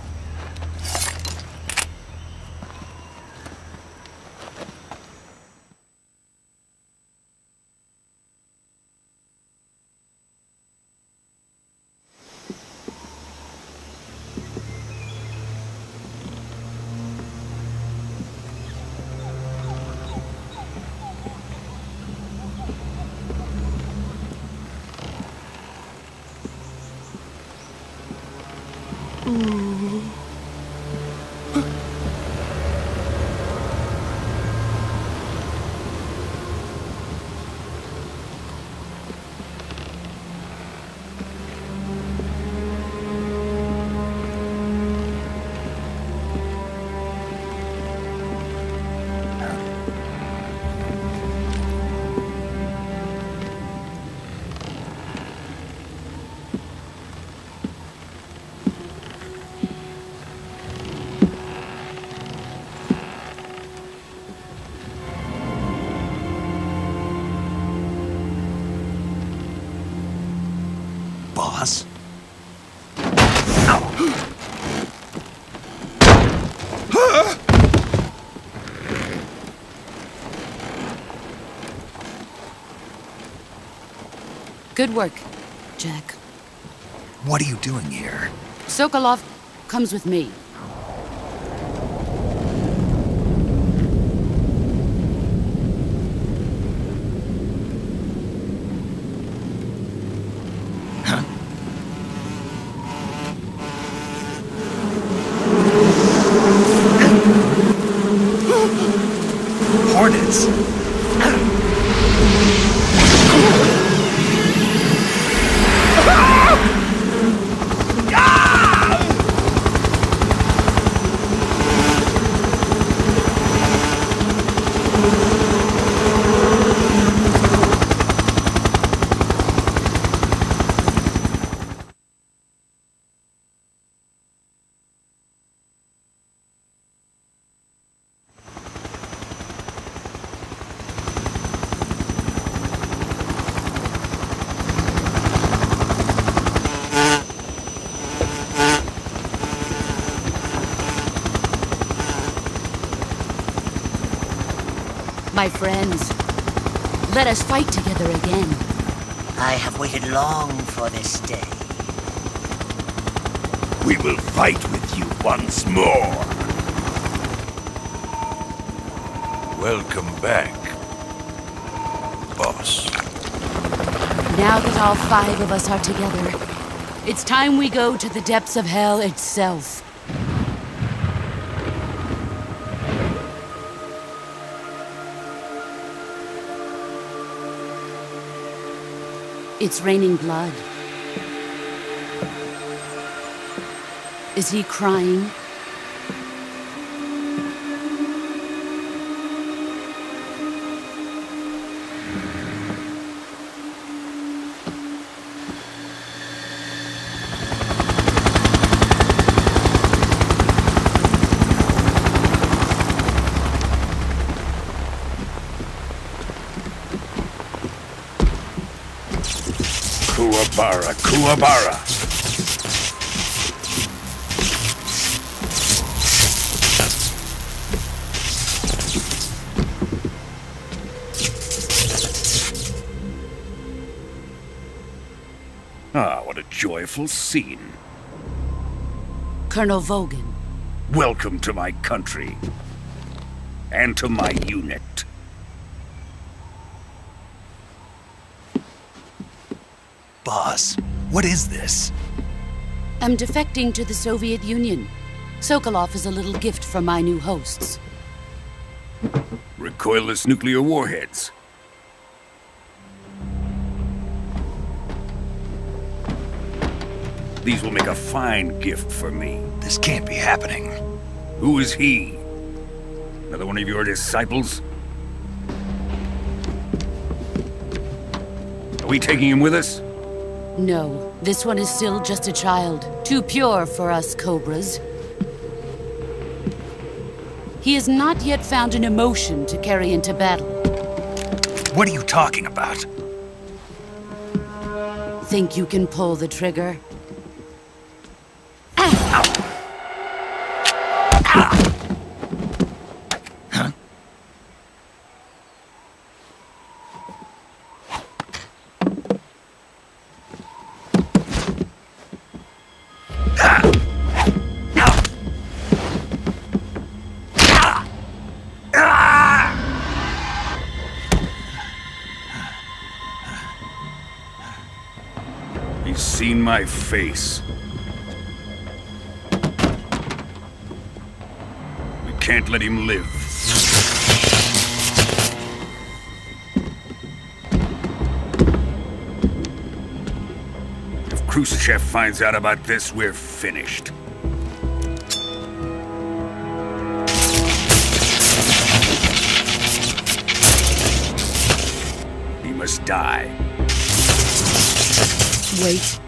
Boss? Good work, Jack. What are you doing here? Sokolov comes with me. Hornets! My friends, let us fight together again. I have waited long for this day. We will fight with you once more. Welcome back, boss. Now that all 5 of us are together, it's time we go to the depths of hell itself. It's raining blood. Is he crying? Kuwabara, Kuwabara. Ah, what a joyful scene. Colonel Vogan. Welcome to my country. And to my unit. Boss, what is this? I'm defecting to the Soviet Union. Sokolov is a little gift from my new hosts. Recoilless nuclear warheads. These will make a fine gift for me. This can't be happening. Who is he? Another one of your disciples? Are we taking him with us? No, this one is still just a child. Too pure for us Cobras. He has not yet found an emotion to carry into battle. What are you talking about? Think you can pull the trigger? He's seen my face. We can't let him live. If Khrushchev finds out about this, we're finished. He must die. Wait.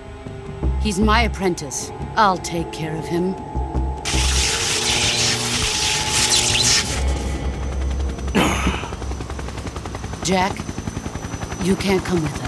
He's my apprentice. I'll take care of him. Jack, you can't come with us.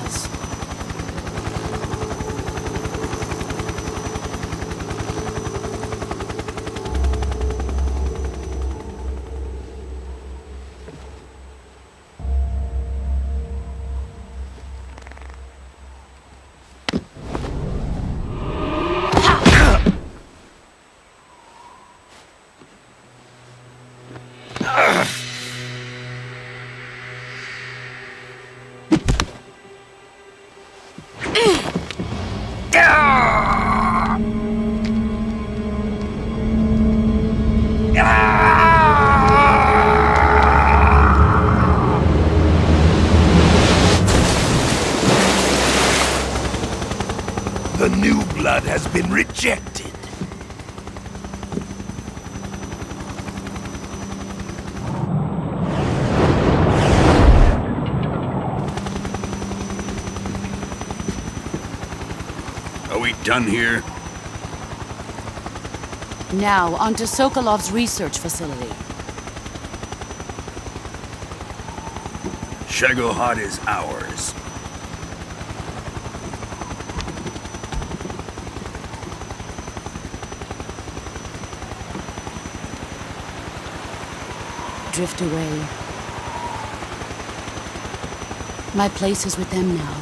The new blood has been rejected. Are we done here? Now, onto Sokolov's research facility. Shagohod is ours. Drift away. My place is with them now.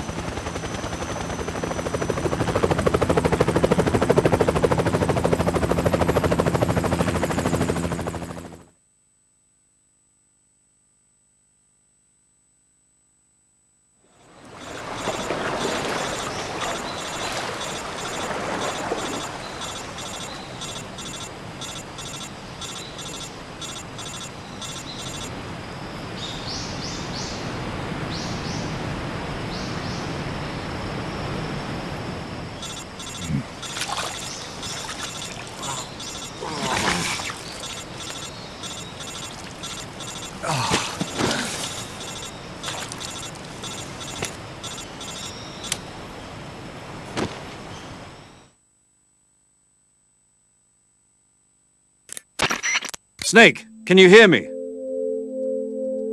Snake, can you hear me?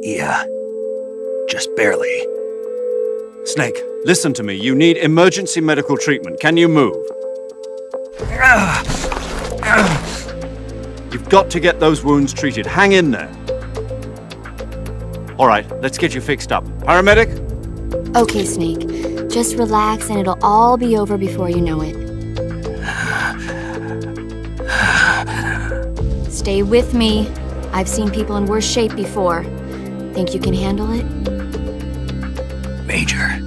Yeah. Just barely. Snake, listen to me. You need emergency medical treatment. Can you move? You've got to get those wounds treated. Hang in there. All right, let's get you fixed up. Paramedic? Okay, Snake. Just relax and it'll all be over before you know it. Stay with me. I've seen people in worse shape before. Think you can handle it? Major.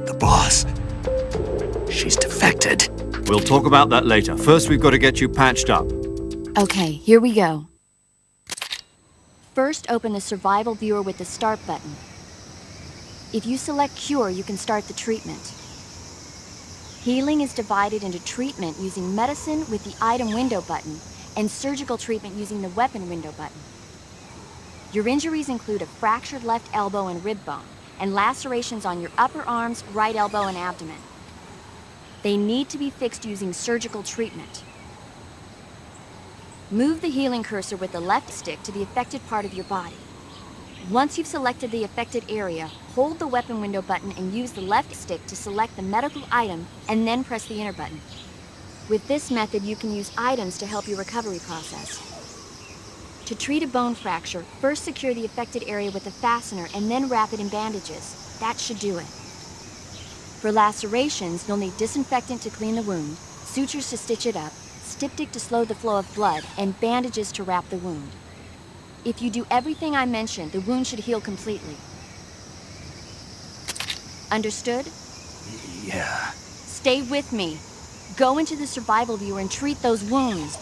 The boss. She's defected. We'll talk about that later. First, we've got to get you patched up. Okay, here we go. First, open the survival viewer with the start button. If you select cure, you can start the treatment. Healing is divided into treatment using medicine with the item window button and surgical treatment using the weapon window button. Your injuries include a fractured left elbow and rib bone and lacerations on your upper arms, right elbow, and abdomen. They need to be fixed using surgical treatment. Move the healing cursor with the left stick to the affected part of your body. Once you've selected the affected area, hold the weapon window button and use the left stick to select the medical item and then press the enter button. With this method, you can use items to help your recovery process. To treat a bone fracture, first secure the affected area with a fastener and then wrap it in bandages. That should do it. For lacerations, you'll need disinfectant to clean the wound, sutures to stitch it up, styptic to slow the flow of blood, and bandages to wrap the wound. If you do everything I mentioned, the wound should heal completely. Understood? Yeah. Stay with me. Go into the survival viewer and treat those wounds.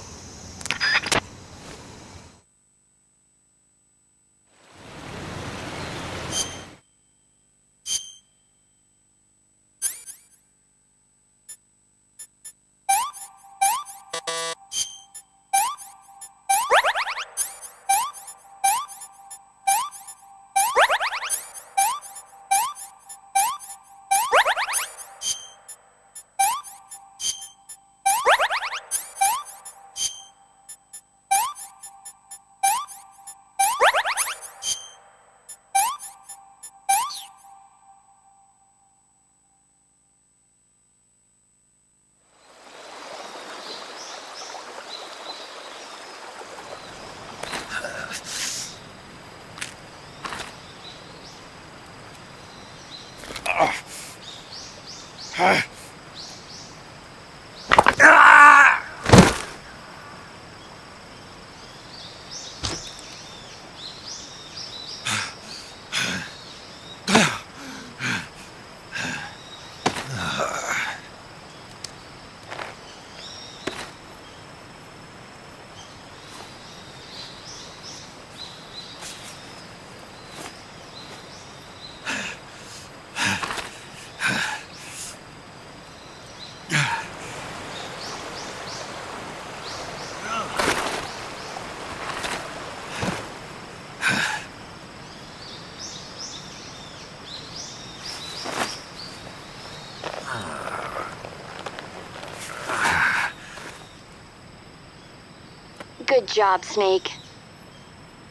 Good job, Snake.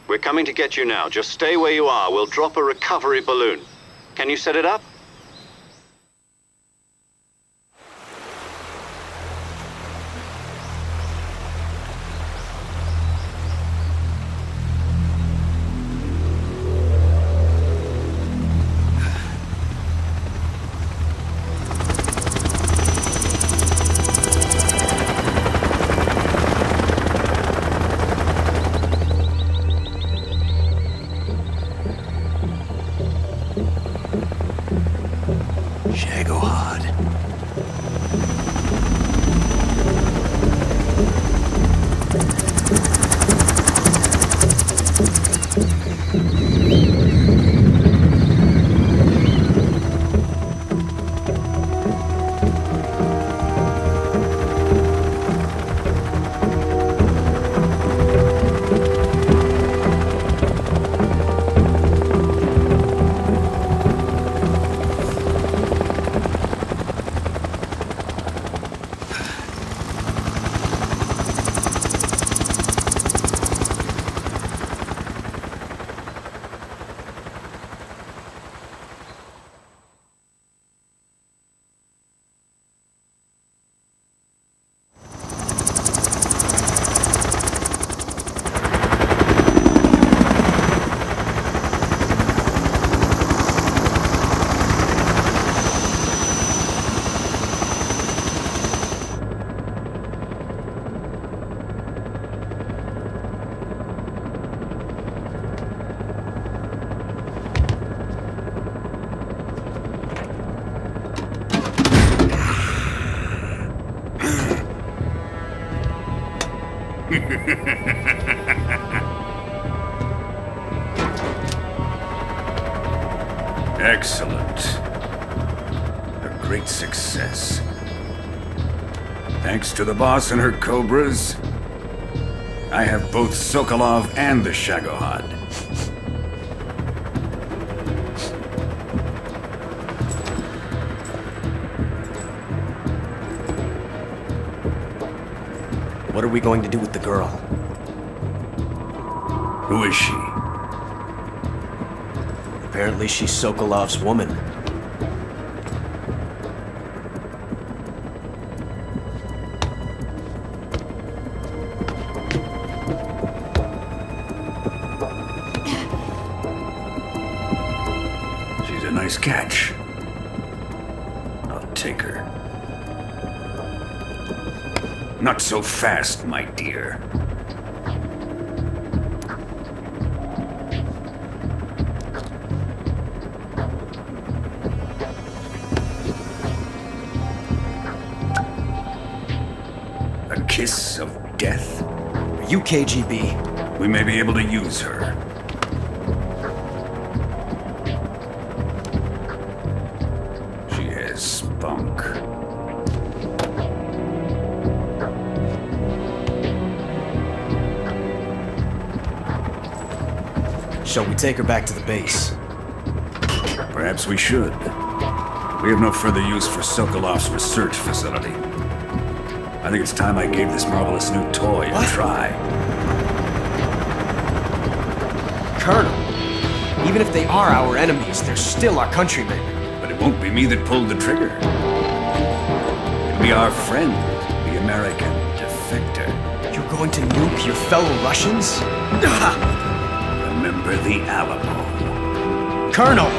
We're coming to get you now. Just stay where you are. We'll drop a recovery balloon. Can you set it up? Excellent. A great success. Thanks to the boss and her cobras, I have both Sokolov and the Shagohod. What are we going to do with the girl? Who is she? Apparently she's Sokolov's woman. She's a nice catch. I'll take her. Not so fast, my dear. A kiss of death? Are you KGB? We may be able to use her. She has spunk. Shall we take her back to the base? Perhaps we should. We have no further use for Sokolov's research facility. I think it's time I gave this marvelous new toy a try. Colonel, even if they are our enemies, they're still our countrymen. But it won't be me that pulled the trigger. It'll be our friend, the American defector. You're going to nuke your fellow Russians? Remember the Alamo. Colonel!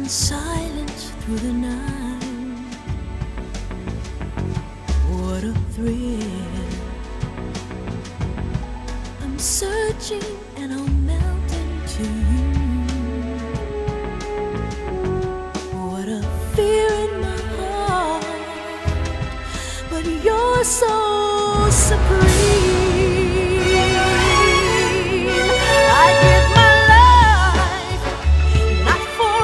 Silence through the night. What a thrill. I'm searching and I'll melt into you. What a fear in my heart, but you're so supreme. I give my I fly.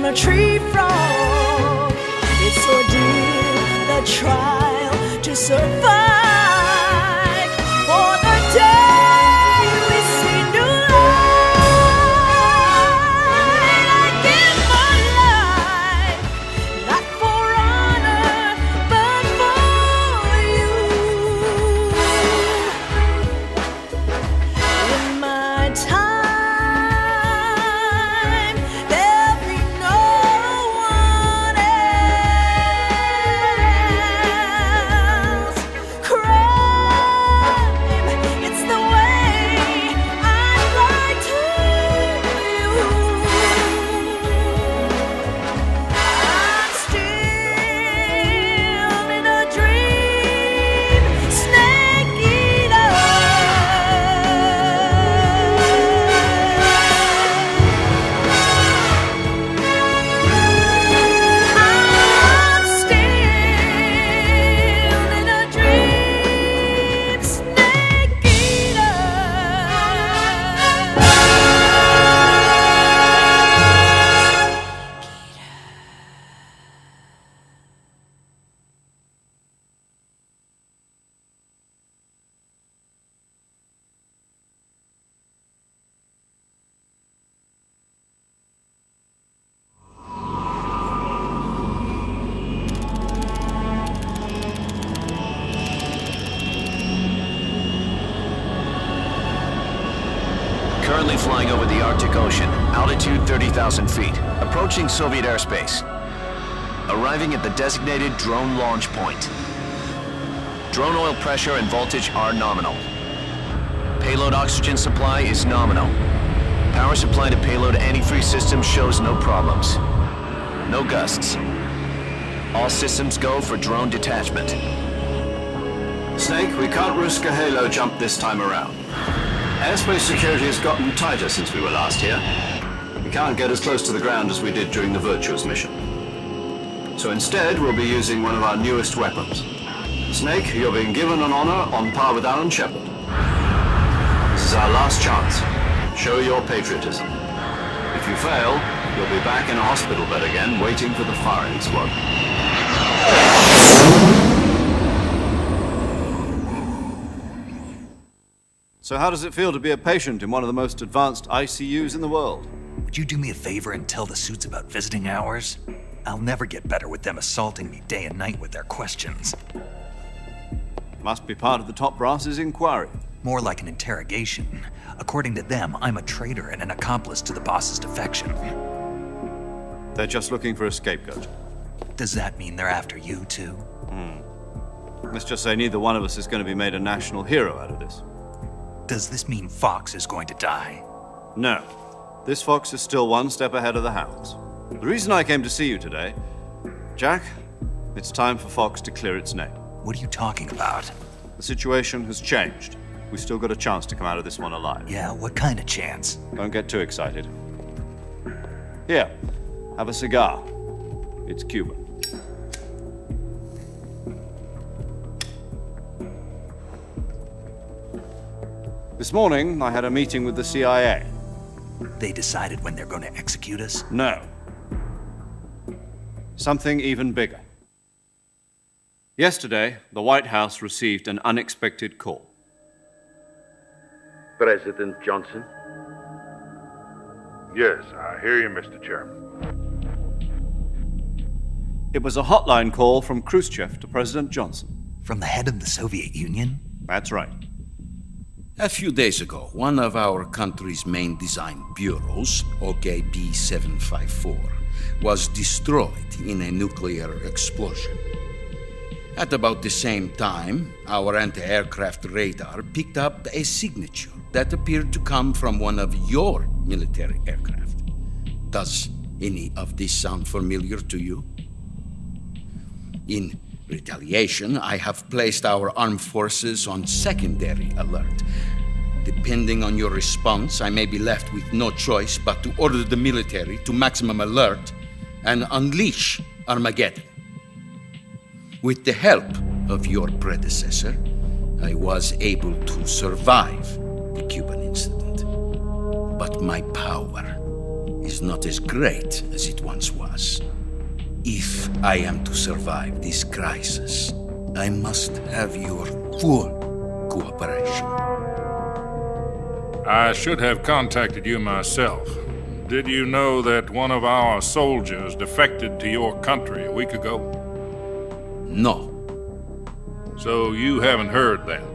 on a tree frog. It's ordeal, the trial to survive for the day we see new light. I give my life, not for honor, but for you. In my time, there'll be no one else. Crime, it's the way I'd like to use. I'm still in a dream, snake eater. I'm still in a dream, snake eater. Currently flying over the Arctic Ocean, altitude 30,000 feet, approaching Soviet airspace. Arriving at the designated drone launch point. Drone oil pressure and voltage are nominal. Payload oxygen supply is nominal. Power supply to payload antifreeze system shows no problems. No gusts. All systems go for drone detachment. Snake, we can't risk a halo jump this time around. Airspace security has gotten tighter since we were last here. We can't get as close to the ground as we did during the Virtuous mission. So instead, we'll be using one of our newest weapons. Snake, you're being given an honor on par with Alan Shepard. This is our last chance. Show your patriotism. If you fail, you'll be back in a hospital bed again, waiting for the firing squad. So how does it feel to be a patient in one of the most advanced ICUs in the world? Would you do me a favor and tell the suits about visiting hours? I'll never get better with them assaulting me day and night with their questions. Must be part of the top brass's inquiry. More like an interrogation. According to them, I'm a traitor and an accomplice to the boss's defection. They're just looking for a scapegoat. Does that mean they're after you, too? Let's just say neither one of us is going to be made a national hero out of this. Does this mean Fox is going to die? No. This fox is still one step ahead of the hounds. The reason I came to see you today, Jack, it's time for Fox to clear its name. What are you talking about? The situation has changed. We've still got a chance to come out of this one alive. Yeah, what kind of chance? Don't get too excited. Here, have a cigar. It's Cuban. This morning, I had a meeting with the CIA. They decided when they're going to execute us? No. Something even bigger. Yesterday, the White House received an unexpected call. President Johnson? Yes, I hear you, Mr. Chairman. It was a hotline call from Khrushchev to President Johnson. From the head of the Soviet Union? That's right. A few days ago, one of our country's main design bureaus, OKB 754, was destroyed in a nuclear explosion. At about the same time, our anti-aircraft radar picked up a signature that appeared to come from one of your military aircraft. Does any of this sound familiar to you? In retaliation, I have placed our armed forces on secondary alert. Depending on your response, I may be left with no choice but to order the military to maximum alert and unleash Armageddon. With the help of your predecessor, I was able to survive the Cuban incident. But my power is is not as great as it once was. If I am to survive this crisis, I must have your full cooperation. I should have contacted you myself. Did you know that one of our soldiers defected to your country a week ago? No. So you haven't heard then.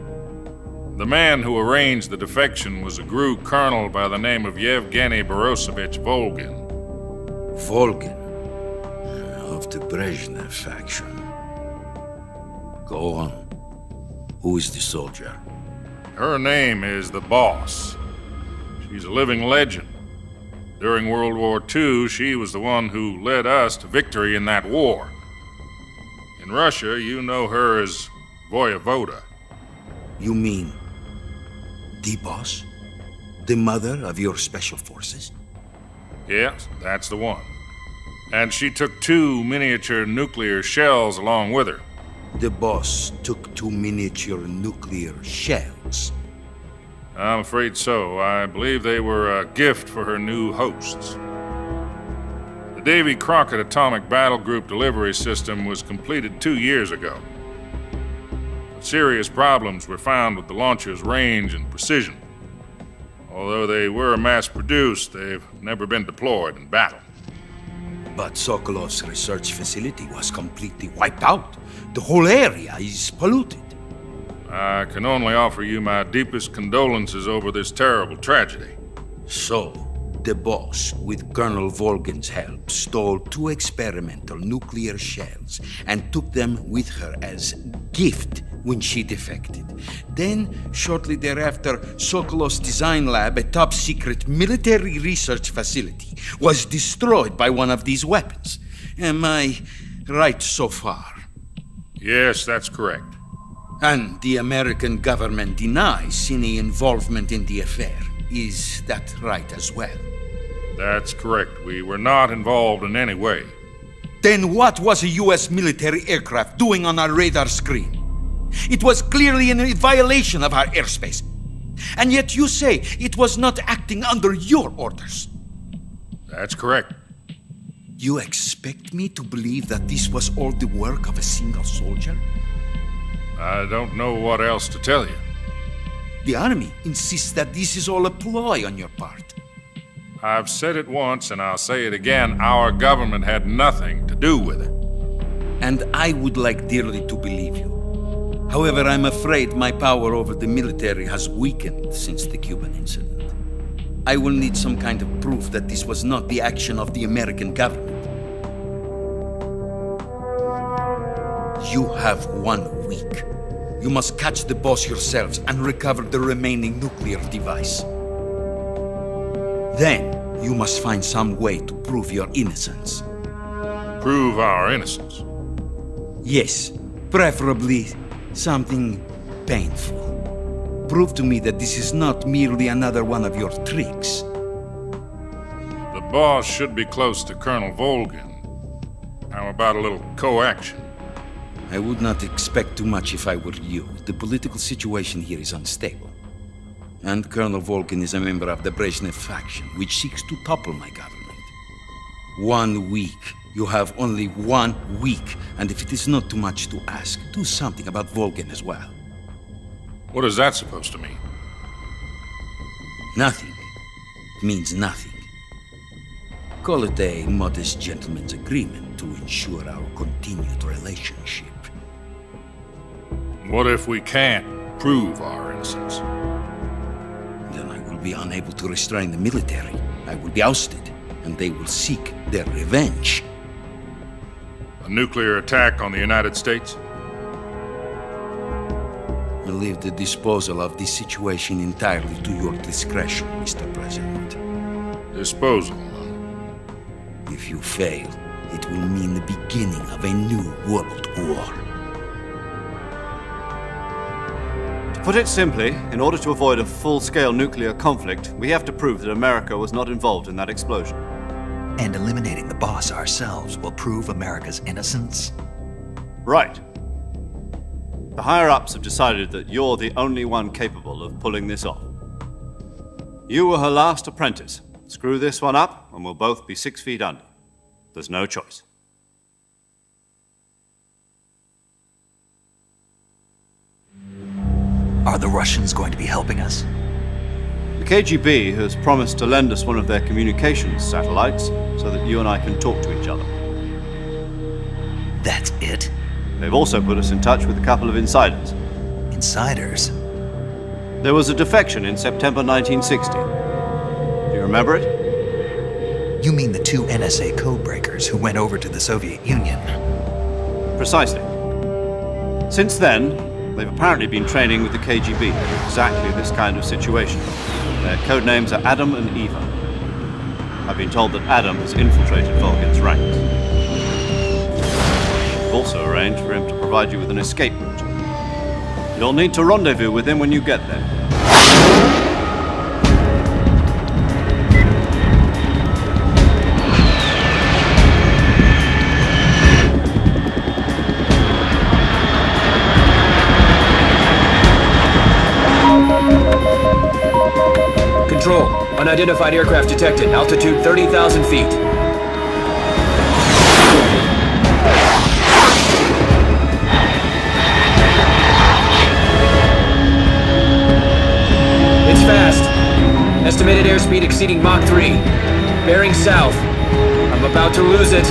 The man who arranged the defection was a GRU colonel by the name of Yevgeny Borosovich Volgin. Volgin? Of the Brezhnev faction. Go on. Who is the soldier? Her name is the Boss. She's a living legend. During World War II, she was the one who led us to victory in that war. In Russia, you know her as Voyevoda. You mean the Boss? The mother of your special forces? Yes, that's the one. And she took 2 miniature nuclear shells along with her. The Boss took 2 miniature nuclear shells? I'm afraid so. I believe they were a gift for her new hosts. The Davy Crockett Atomic Battle Group delivery system was completed 2 years ago. Serious problems were found with the launcher's range and precision. Although they were mass-produced, they've never been deployed in battle. But Sokolov's research facility was completely wiped out. The whole area is polluted. I can only offer you my deepest condolences over this terrible tragedy. So, the Boss, with Colonel Volgin's help, stole 2 experimental nuclear shells and took them with her as gift when she defected. Then, shortly thereafter, Sokolov's design lab, a top-secret military research facility, was destroyed by one of these weapons. Am I right so far? Yes, that's correct. And the American government denies any involvement in the affair. Is that right as well? That's correct. We were not involved in any way. Then what was a U.S. military aircraft doing on our radar screen? It was clearly in violation of our airspace. And yet you say it was not acting under your orders. That's correct. You expect me to believe that this was all the work of a single soldier? I don't know what else to tell you. The Army insists that this is all a ploy on your part. I've said it once and I'll say it again. Our government had nothing to do with it. And I would like dearly to believe you. However, I'm afraid my power over the military has weakened since the Cuban incident. I will need some kind of proof that this was not the action of the American government. You have 1 week. You must catch the Boss yourselves and recover the remaining nuclear device. Then, you must find some way to prove your innocence. Prove our innocence? Yes, preferably something painful. Prove to me that this is not merely another one of your tricks. The Boss should be close to Colonel Volgin. How about a little coaction? I would not expect too much if I were you. The political situation here is unstable. And Colonel Volgin is a member of the Brezhnev faction, which seeks to topple my government. 1 week. You have only 1 week, and if it is not too much to ask, do something about Volgin as well. What is that supposed to mean? Nothing. It means nothing. Call it a modest gentleman's agreement to ensure our continued relationship. What if we can't prove our innocence? Then I will be unable to restrain the military. I will be ousted, and they will seek their revenge. A nuclear attack on the United States? I leave the disposal of this situation entirely to your discretion, Mr. President. Disposal? If you fail, it will mean the beginning of a new world war. To put it simply, in order to avoid a full-scale nuclear conflict, we have to prove that America was not involved in that explosion. And eliminating the Boss ourselves will prove America's innocence? Right. The higher-ups have decided that you're the only one capable of pulling this off. You were her last apprentice. Screw this one up, and we'll both be 6 feet under. There's no choice. Are the Russians going to be helping us? The KGB has promised to lend us one of their communications satellites so that you and I can talk to each other. That's it? They've also put us in touch with a couple of insiders. Insiders? There was a defection in September 1960. Do you remember it? You mean the 2 NSA codebreakers who went over to the Soviet Union? Precisely. Since then, they've apparently been training with the KGB for exactly this kind of situation. Their code names are Adam and Eva. I've been told that Adam has infiltrated Vulcan's ranks. We've also arranged for him to provide you with an escape route. You'll need to rendezvous with him when you get there. Control. Unidentified aircraft detected. Altitude 30,000 feet. It's fast. Estimated airspeed exceeding Mach 3. Bearing south. I'm about to lose it.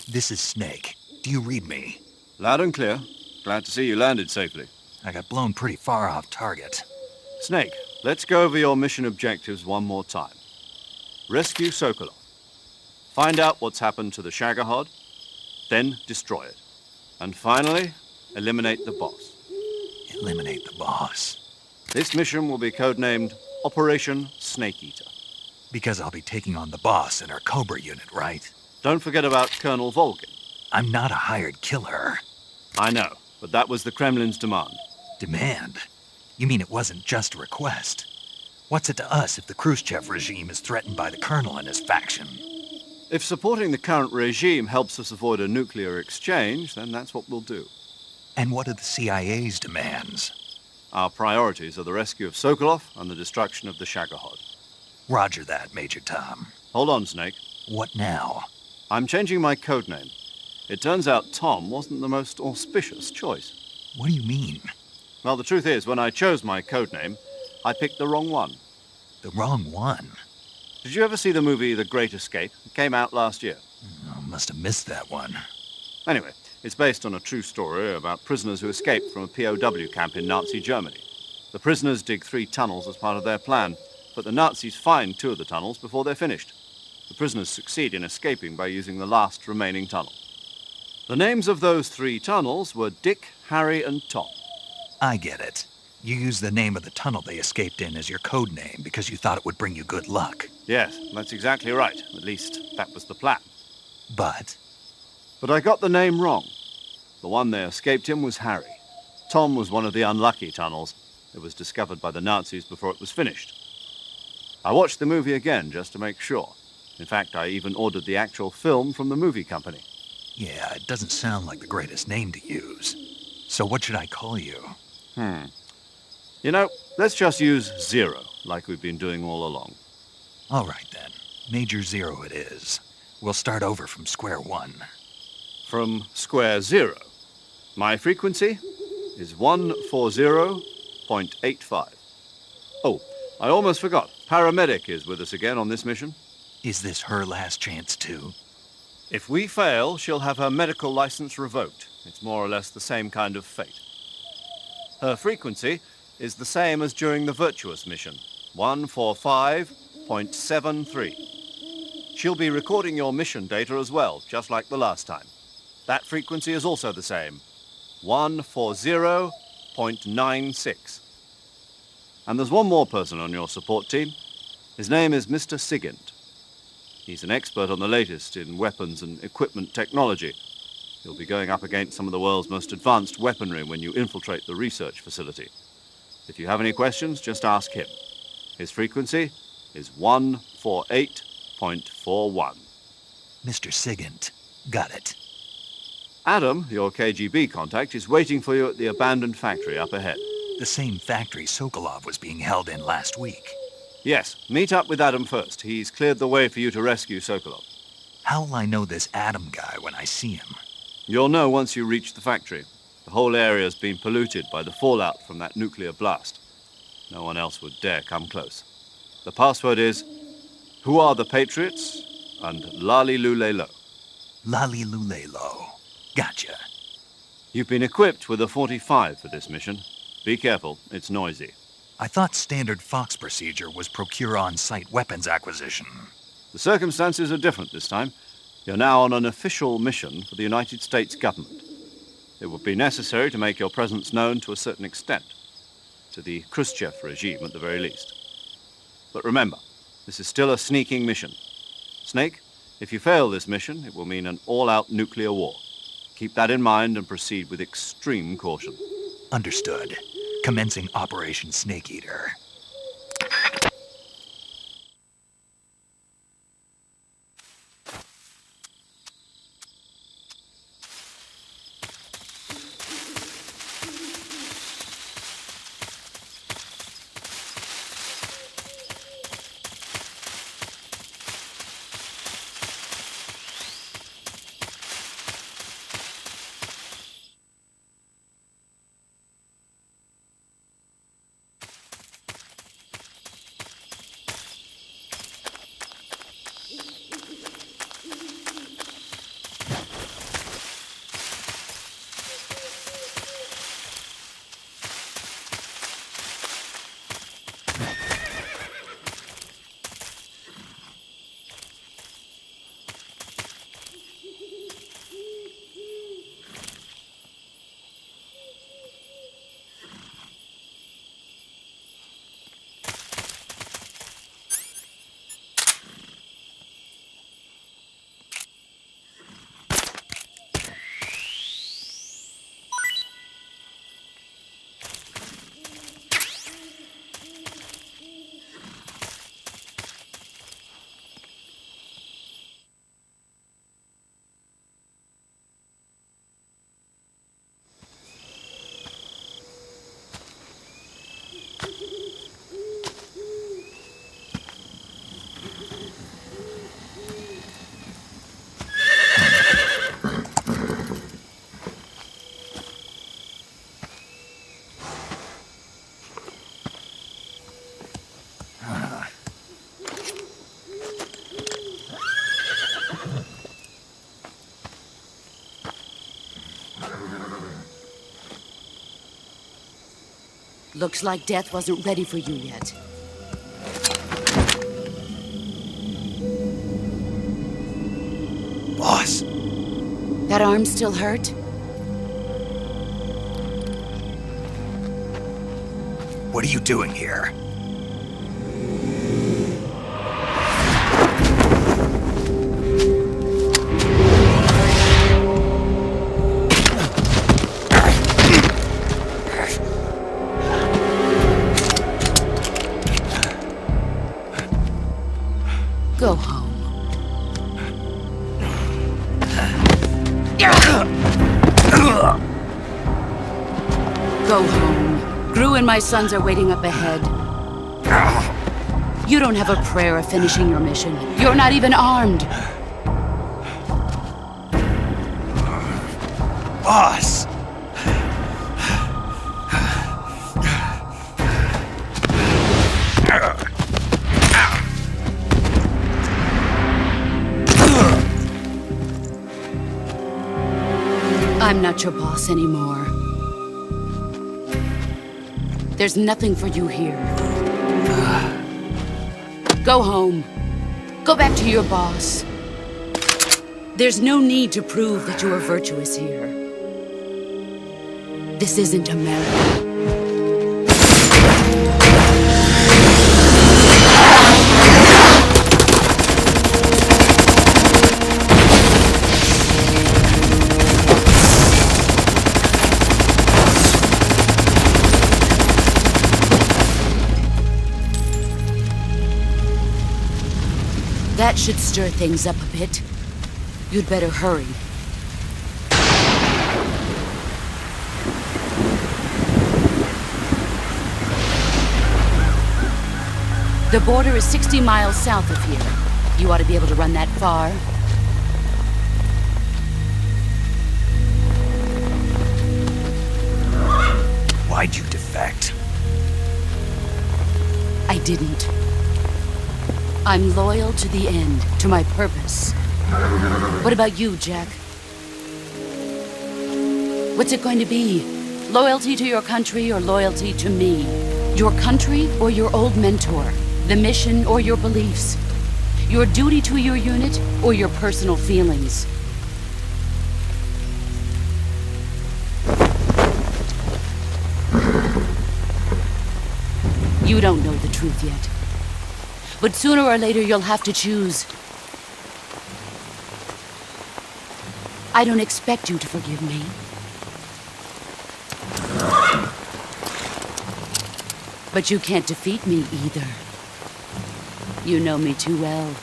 This is Snake. Do you read me? Loud and clear. Glad to see you landed safely. I got blown pretty far off target. Snake, let's go over your mission objectives one more time. Rescue Sokolov. Find out what's happened to the Shagohod, then destroy it. And finally, eliminate the boss. Eliminate the boss. This mission will be codenamed Operation Snake Eater. Because I'll be taking on the boss in our Cobra unit, right? Don't forget about Colonel Volgin. I'm not a hired killer. I know, but that was the Kremlin's demand. Demand? You mean it wasn't just a request? What's it to us if the Khrushchev regime is threatened by the Colonel and his faction? If supporting the current regime helps us avoid a nuclear exchange, then that's what we'll do. And what are the CIA's demands? Our priorities are the rescue of Sokolov and the destruction of the Shagohod. Roger that, Major Tom. Hold on, Snake. What now? I'm changing my codename. It turns out Tom wasn't the most auspicious choice. What do you mean? Well, the truth is, when I chose my codename, I picked the wrong one. The wrong one? Did you ever see the movie The Great Escape? It came out last year. I must have missed that one. Anyway, it's based on a true story about prisoners who escaped from a POW camp in Nazi Germany. The prisoners dig 3 tunnels as part of their plan, but the Nazis find 2 of the tunnels before they're finished. The prisoners succeed in escaping by using the last remaining tunnel. The names of those 3 tunnels were Dick, Harry, and Tom. I get it. You used the name of the tunnel they escaped in as your code name because you thought it would bring you good luck. Yes, that's exactly right. At least, that was the plan. But I got the name wrong. The one they escaped in was Harry. Tom was one of the unlucky tunnels. It was discovered by the Nazis before it was finished. I watched the movie again just to make sure. In fact, I even ordered the actual film from the movie company. Yeah, it doesn't sound like the greatest name to use. So what should I call you? You know, let's just use Zero, like we've been doing all along. All right then. Major Zero it is. We'll start over from square one. From square zero. My frequency is 140.85. Oh, I almost forgot. Paramedic is with us again on this mission. Is this her last chance too? If we fail, she'll have her medical license revoked. It's more or less the same kind of fate. Her frequency is the same as during the Virtuous mission, 145.73. She'll be recording your mission data as well, just like the last time. That frequency is also the same, 140.96. And there's one more person on your support team. His name is Mr. Sigint. He's an expert on the latest in weapons and equipment technology. You'll be going up against some of the world's most advanced weaponry when you infiltrate the research facility. If you have any questions, just ask him. His frequency is 148.41. Mr. Sigint. Got it. Adam, your KGB contact, is waiting for you at the abandoned factory up ahead. The same factory Sokolov was being held in last week. Yes, meet up with Adam first. He's cleared the way for you to rescue Sokolov. How'll I know this Adam guy when I see him? You'll know once you reach the factory. The whole area's been polluted by the fallout from that nuclear blast. No one else would dare come close. The password is, "Who are the Patriots?" and "Lali Lule Lo." Lali Lule Lo. Gotcha. You've been equipped with a 45 for this mission. Be careful, it's noisy. I thought standard Fox procedure was procure on-site weapons acquisition. The circumstances are different this time. You're now on an official mission for the United States government. It would be necessary to make your presence known to a certain extent, to the Khrushchev regime at the very least. But remember, this is still a sneaking mission. Snake, if you fail this mission, it will mean an all-out nuclear war. Keep that in mind and proceed with extreme caution. Understood. Commencing Operation Snake Eater. Looks like death wasn't ready for you yet. Boss. That arm still hurt? What are you doing here? Go home. Go home. Gru and my sons are waiting up ahead. You don't have a prayer of finishing your mission. You're not even armed. Boss! I'm not your boss anymore. There's nothing for you here. Go home. Go back to your boss. There's no need to prove that you are virtuous here. This isn't America. That should stir things up a bit. You'd better hurry. The border is 60 miles south of here. You ought to be able to run that far. Why'd you defect? I didn't. I'm loyal to the end, to my purpose. What about you, Jack? What's it going to be? Loyalty to your country or loyalty to me? Your country or your old mentor? The mission or your beliefs? Your duty to your unit or your personal feelings? You don't know the truth yet. But sooner or later, you'll have to choose. I don't expect you to forgive me. But you can't defeat me either. You know me too well.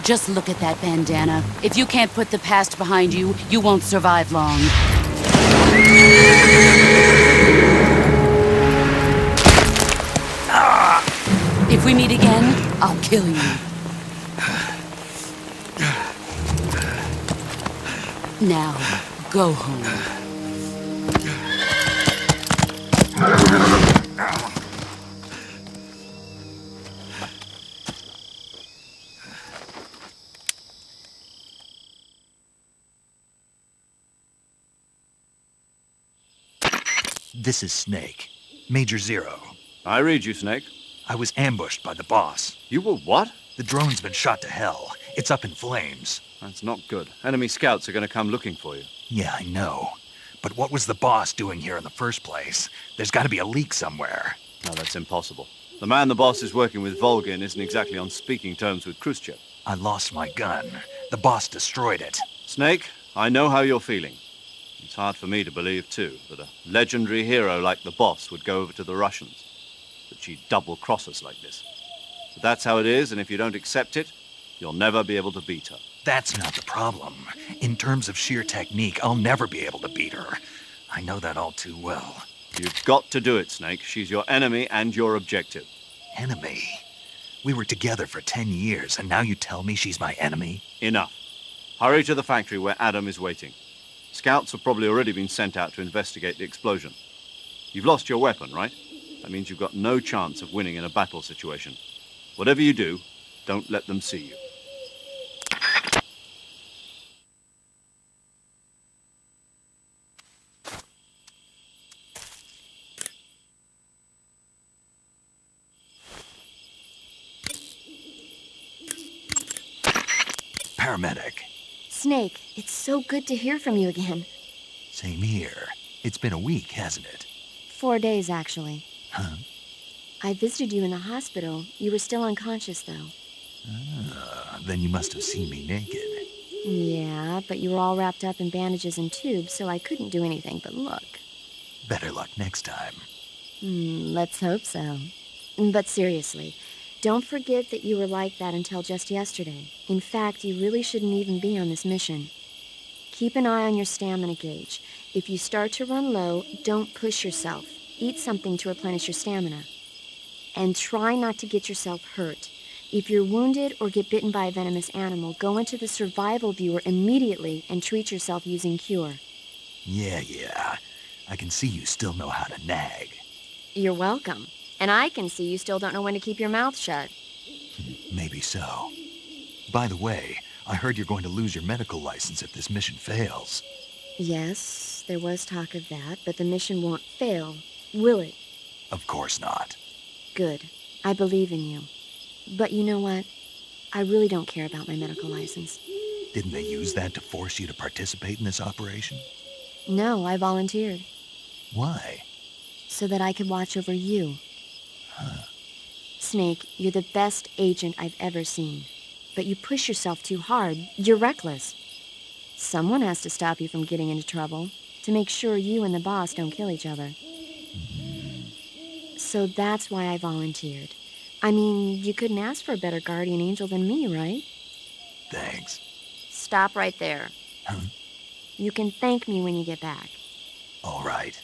Just look at that bandana. If you can't put the past behind you, you won't survive long. If we meet again, I'll kill you. Now, go home. This is Snake. Major Zero. I read you, Snake. I was ambushed by the boss. You were what? The drone's been shot to hell. It's up in flames. That's not good. Enemy scouts are going to come looking for you. Yeah, I know. But what was the boss doing here in the first place? There's got to be a leak somewhere. No, that's impossible. The man the boss is working with, Volgin, isn't exactly on speaking terms with Khrushchev. I lost my gun. The boss destroyed it. Snake, I know how you're feeling. It's hard for me to believe, too, that a legendary hero like the boss would go over to the Russians. That she'd double-cross us like this. But that's how it is, and if you don't accept it, you'll never be able to beat her. That's not the problem. In terms of sheer technique, I'll never be able to beat her. I know that all too well. You've got to do it, Snake. She's your enemy and your objective. Enemy? We were together for 10 years, and now you tell me she's my enemy? Enough. Hurry to the factory where Adam is waiting. Scouts have probably already been sent out to investigate the explosion. You've lost your weapon, right? That means you've got no chance of winning in a battle situation. Whatever you do, don't let them see you. Paramedic. Snake, it's so good to hear from you again. Same here. It's been a week, hasn't it? 4 days, actually. Huh? I visited you in the hospital. You were still unconscious, though. Then you must have seen me naked. Yeah, but you were all wrapped up in bandages and tubes, so I couldn't do anything but look. Better luck next time. Let's hope so. But seriously, don't forget that you were like that until just yesterday. In fact, you really shouldn't even be on this mission. Keep an eye on your stamina gauge. If you start to run low, don't push yourself. Eat something to replenish your stamina. And try not to get yourself hurt. If you're wounded or get bitten by a venomous animal, go into the survival viewer immediately and treat yourself using Cure. Yeah. I can see you still know how to nag. You're welcome. And I can see you still don't know when to keep your mouth shut. Maybe so. By the way, I heard you're going to lose your medical license if this mission fails. Yes, there was talk of that, but the mission won't fail, will it? Of course not. Good. I believe in you. But you know what? I really don't care about my medical license. Didn't they use that to force you to participate in this operation? No, I volunteered. Why? So that I could watch over you. Snake, you're the best agent I've ever seen. But you push yourself too hard. You're reckless. Someone has to stop you from getting into trouble, to make sure you and the boss don't kill each other. So that's why I volunteered. I mean, you couldn't ask for a better guardian angel than me, right? Thanks. Stop right there. Huh? You can thank me when you get back. All right.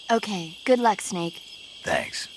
Okay, good luck, Snake. Thanks.